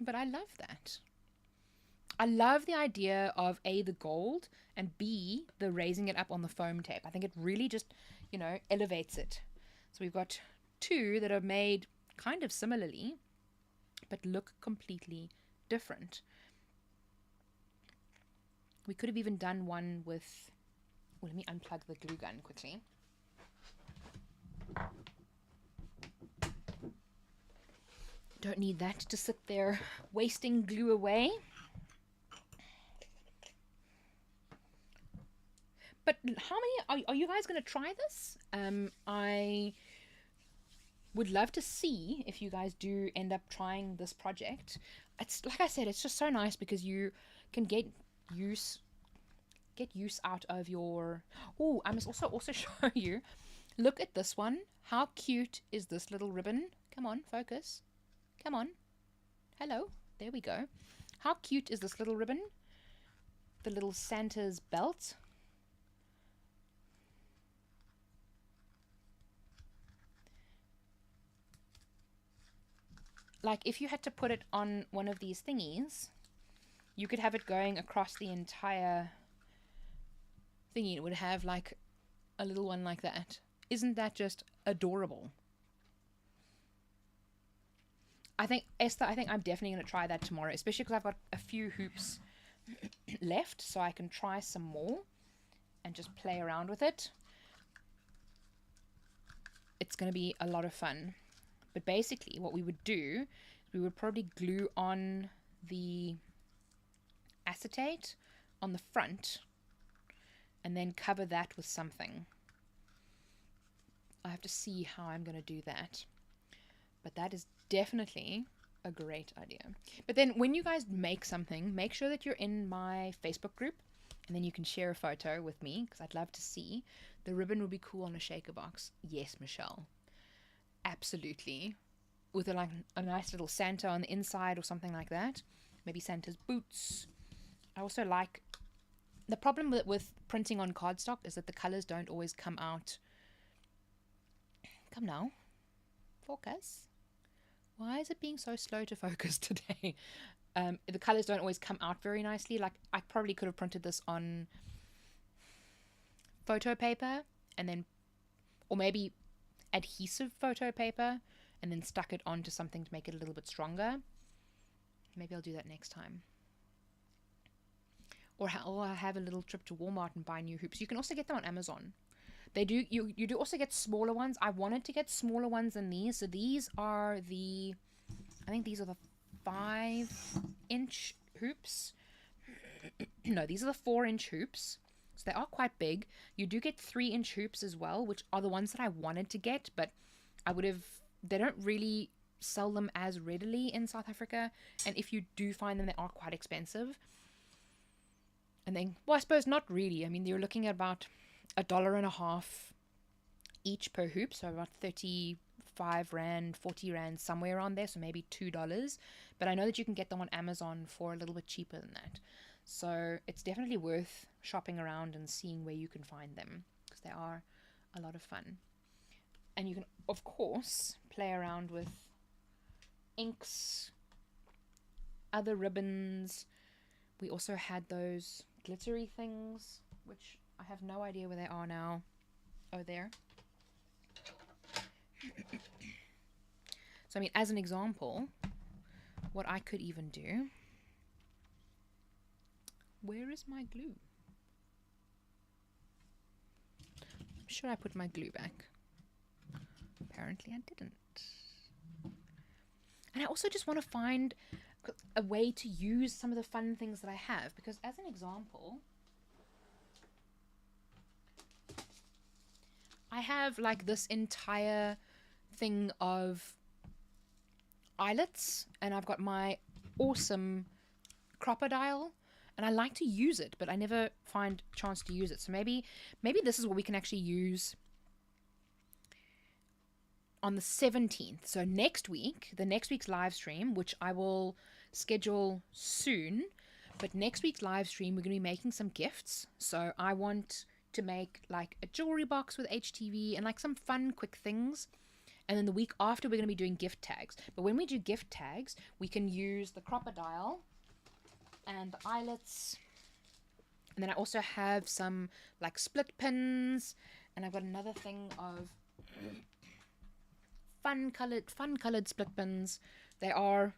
But I love that. I love the idea of A, the gold, and B, the raising it up on the foam tape. I think it really just, elevates it. So we've got 2 that are made kind of similarly, but look completely different. We could have even done one with... Well, let me unplug the glue gun quickly. Don't need that to sit there wasting glue away. But how many... Are you guys going to try this? I would love to see if you guys do end up trying this project. It's like I said, it's just so nice because you can get use out of your... Oh, I must also show you. Look at this one. How cute is this little ribbon? Come on, focus. Come on. Hello. There we go. How cute is this little ribbon? The little Santa's belt. like if you had to put it on one of these thingies, you could have it going across the entire thingy. It would have like a little one like that. Isn't that just adorable? I think, Esther, I think I'm definitely going to try that tomorrow, especially because I've got a few hoops left, so I can try some more and just play around with it. It's going to be a lot of fun. But basically what we would do is we would probably glue on the acetate on the front and then cover that with something. I have to see how I'm going to do that. But that is definitely a great idea. But then when you guys make something, make sure that you're in my Facebook group, and then you can share a photo with me, because I'd love to see. The ribbon would be cool on a shaker box. Yes, Michelle. Absolutely. With a nice little Santa on the inside or something like that. Maybe Santa's boots. I also like... The problem with printing on cardstock is that the colors don't always come out. Come now. Focus. Why is it being so slow to focus today? The colors don't always come out very nicely. Like, I probably could have printed this on photo paper and then, or maybe adhesive photo paper and then stuck it onto something to make it a little bit stronger. Maybe I'll do that next time. Or I'll have a little trip to Walmart and buy new hoops. You can also get them on Amazon. They do. You do also get smaller ones. I wanted to get smaller ones than these. So these are the, I think these are the 5-inch hoops. No, these are the 4-inch hoops. So they are quite big. You do get 3-inch hoops as well, which are the ones that I wanted to get, but I would have, they don't really sell them as readily in South Africa. And if you do find them, they are quite expensive. And then, well, I suppose not really. I mean, you're looking at about $1.50 each per hoop, so about 35 rand, 40 rand, somewhere around there, so maybe $2. But I know that you can get them on Amazon for a little bit cheaper than that. So it's definitely worth shopping around and seeing where you can find them, because they are a lot of fun. And you can, of course, play around with inks, other ribbons. We also had those glittery things, which I have no idea where they are now. Oh, there. So, I mean, as an example, what I could even do... Where is my glue? I'm sure I put my glue back. Apparently I didn't. And I also just want to find a way to use some of the fun things that I have, because as an example, I have like this entire thing of eyelets, and I've got my awesome crocodile, and I like to use it, but I never find a chance to use it. So maybe this is what we can actually use on the 17th. So next week, the next week's live stream, which I will schedule soon, but next week's live stream, we're going to be making some gifts. So I want to make like a jewelry box with HTV and like some fun, quick things. And then the week after, we're going to be doing gift tags. But when we do gift tags, we can use the crocodile and the eyelets. And then I also have some like split pins, and I've got another thing of fun colored split pins. They are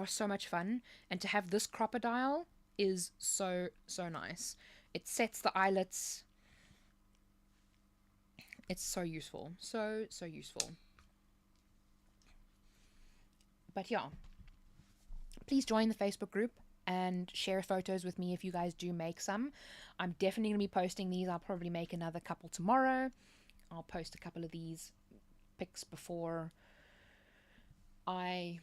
so much fun, and to have this crocodile is so nice. It sets the eyelets. It's so useful, so useful. But yeah, please join the Facebook group and share photos with me if you guys do make some. I'm definitely going to be posting these. I'll probably make another couple tomorrow. I'll post a couple of these pics before I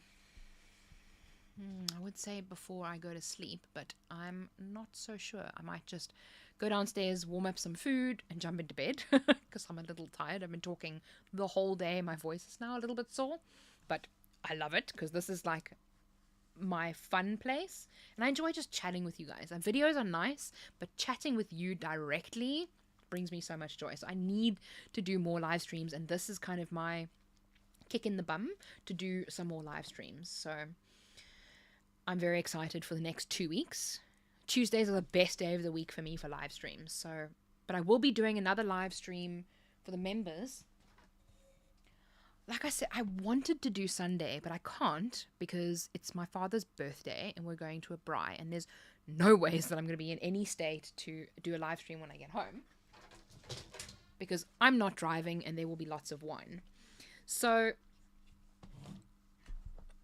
would say before I go to sleep, but I'm not so sure. I might just go downstairs, warm up some food, and jump into bed because I'm a little tired. I've been talking the whole day. My voice is now a little bit sore, but I love it because this is like my fun place, and I enjoy just chatting with you guys. And videos are nice, but chatting with you directly brings me so much joy. So I need to do more live streams, and this is kind of my kick in the bum to do some more live streams. So I'm very excited for the next 2 weeks. Tuesdays are the best day of the week for me for live streams. So, but I will be doing another live stream for the members. Like I said, I wanted to do Sunday, but I can't because it's my father's birthday and we're going to a braai, and there's no ways that I'm going to be in any state to do a live stream when I get home because I'm not driving and there will be lots of wine. So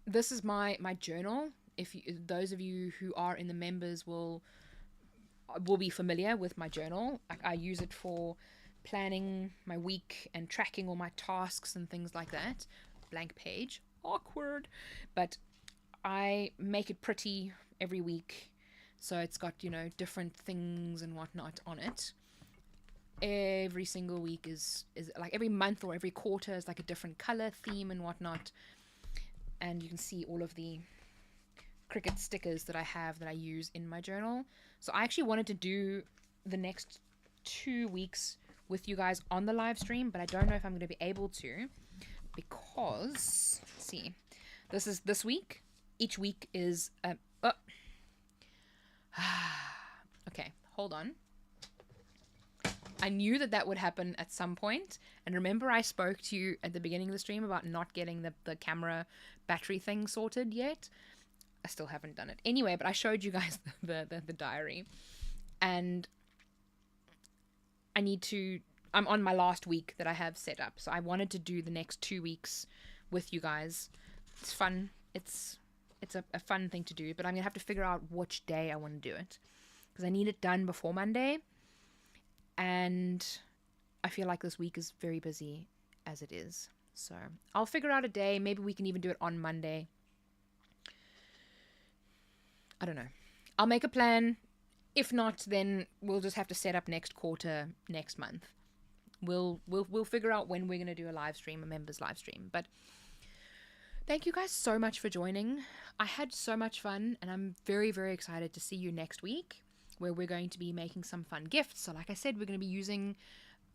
this is my journal. If you, those of you who are in the members will be familiar with my journal. I use it for planning my week and tracking all my tasks and things like that. Blank page, awkward, but I make it pretty every week, so it's got, you know, different things and whatnot on it. Every single week is like every month or every quarter is like a different color theme and whatnot, and you can see all of the Cricut stickers that I have that I use in my journal. So I actually wanted to do the next 2 weeks with you guys on the live stream, but I don't know if I'm going to be able to because, let's see, this is this week. Each week is okay, hold on. I knew that would happen at some point, and remember I spoke to you at the beginning of the stream about not getting the camera battery thing sorted yet. I still haven't done it anyway, but I showed you guys the diary, and I'm on my last week that I have set up, so I wanted to do the next 2 weeks with you guys. It's fun. It's a fun thing to do, but I'm gonna have to figure out which day I want to do it because I need it done before Monday, and I feel like this week is very busy as it is. So I'll figure out a day. Maybe we can even do it on Monday. I don't know. I'll make a plan. If not, then we'll just have to set up next quarter, next month. We'll figure out when we're going to do a live stream, a members live stream. But thank you guys so much for joining. I had so much fun, and I'm very, very excited to see you next week, where we're going to be making some fun gifts. So like I said, we're going to be using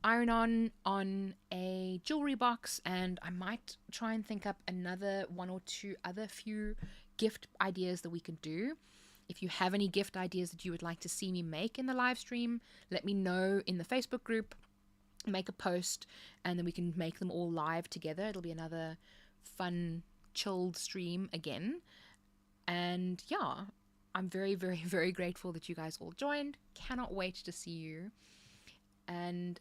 iron on a jewelry box, and I might try and think up another 1 or 2 other few gift ideas that we could do. If you have any gift ideas that you would like to see me make in the live stream, let me know in the Facebook group, make a post, and then we can make them all live together. It'll be another fun, chilled stream again. And yeah, I'm very, very, very grateful that you guys all joined. Cannot wait to see you. And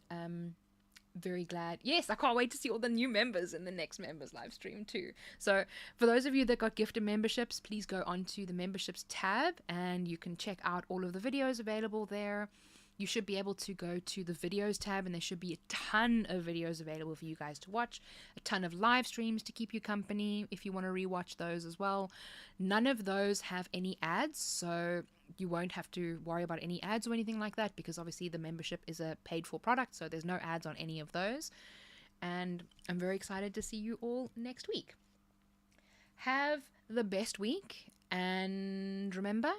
very glad. Yes, I can't wait to see all the new members in the next members live stream too. So for those of you that got gifted memberships, please go onto the memberships tab and you can check out all of the videos available there. You should be able to go to the videos tab and there should be a ton of videos available for you guys to watch, a ton of live streams to keep you company if you want to rewatch those as well. None of those have any ads, so you won't have to worry about any ads or anything like that, because obviously the membership is a paid for product, so there's no ads on any of those. And I'm very excited to see you all next week. Have the best week, and remember,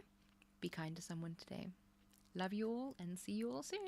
be kind to someone today. Love you all and see you all soon.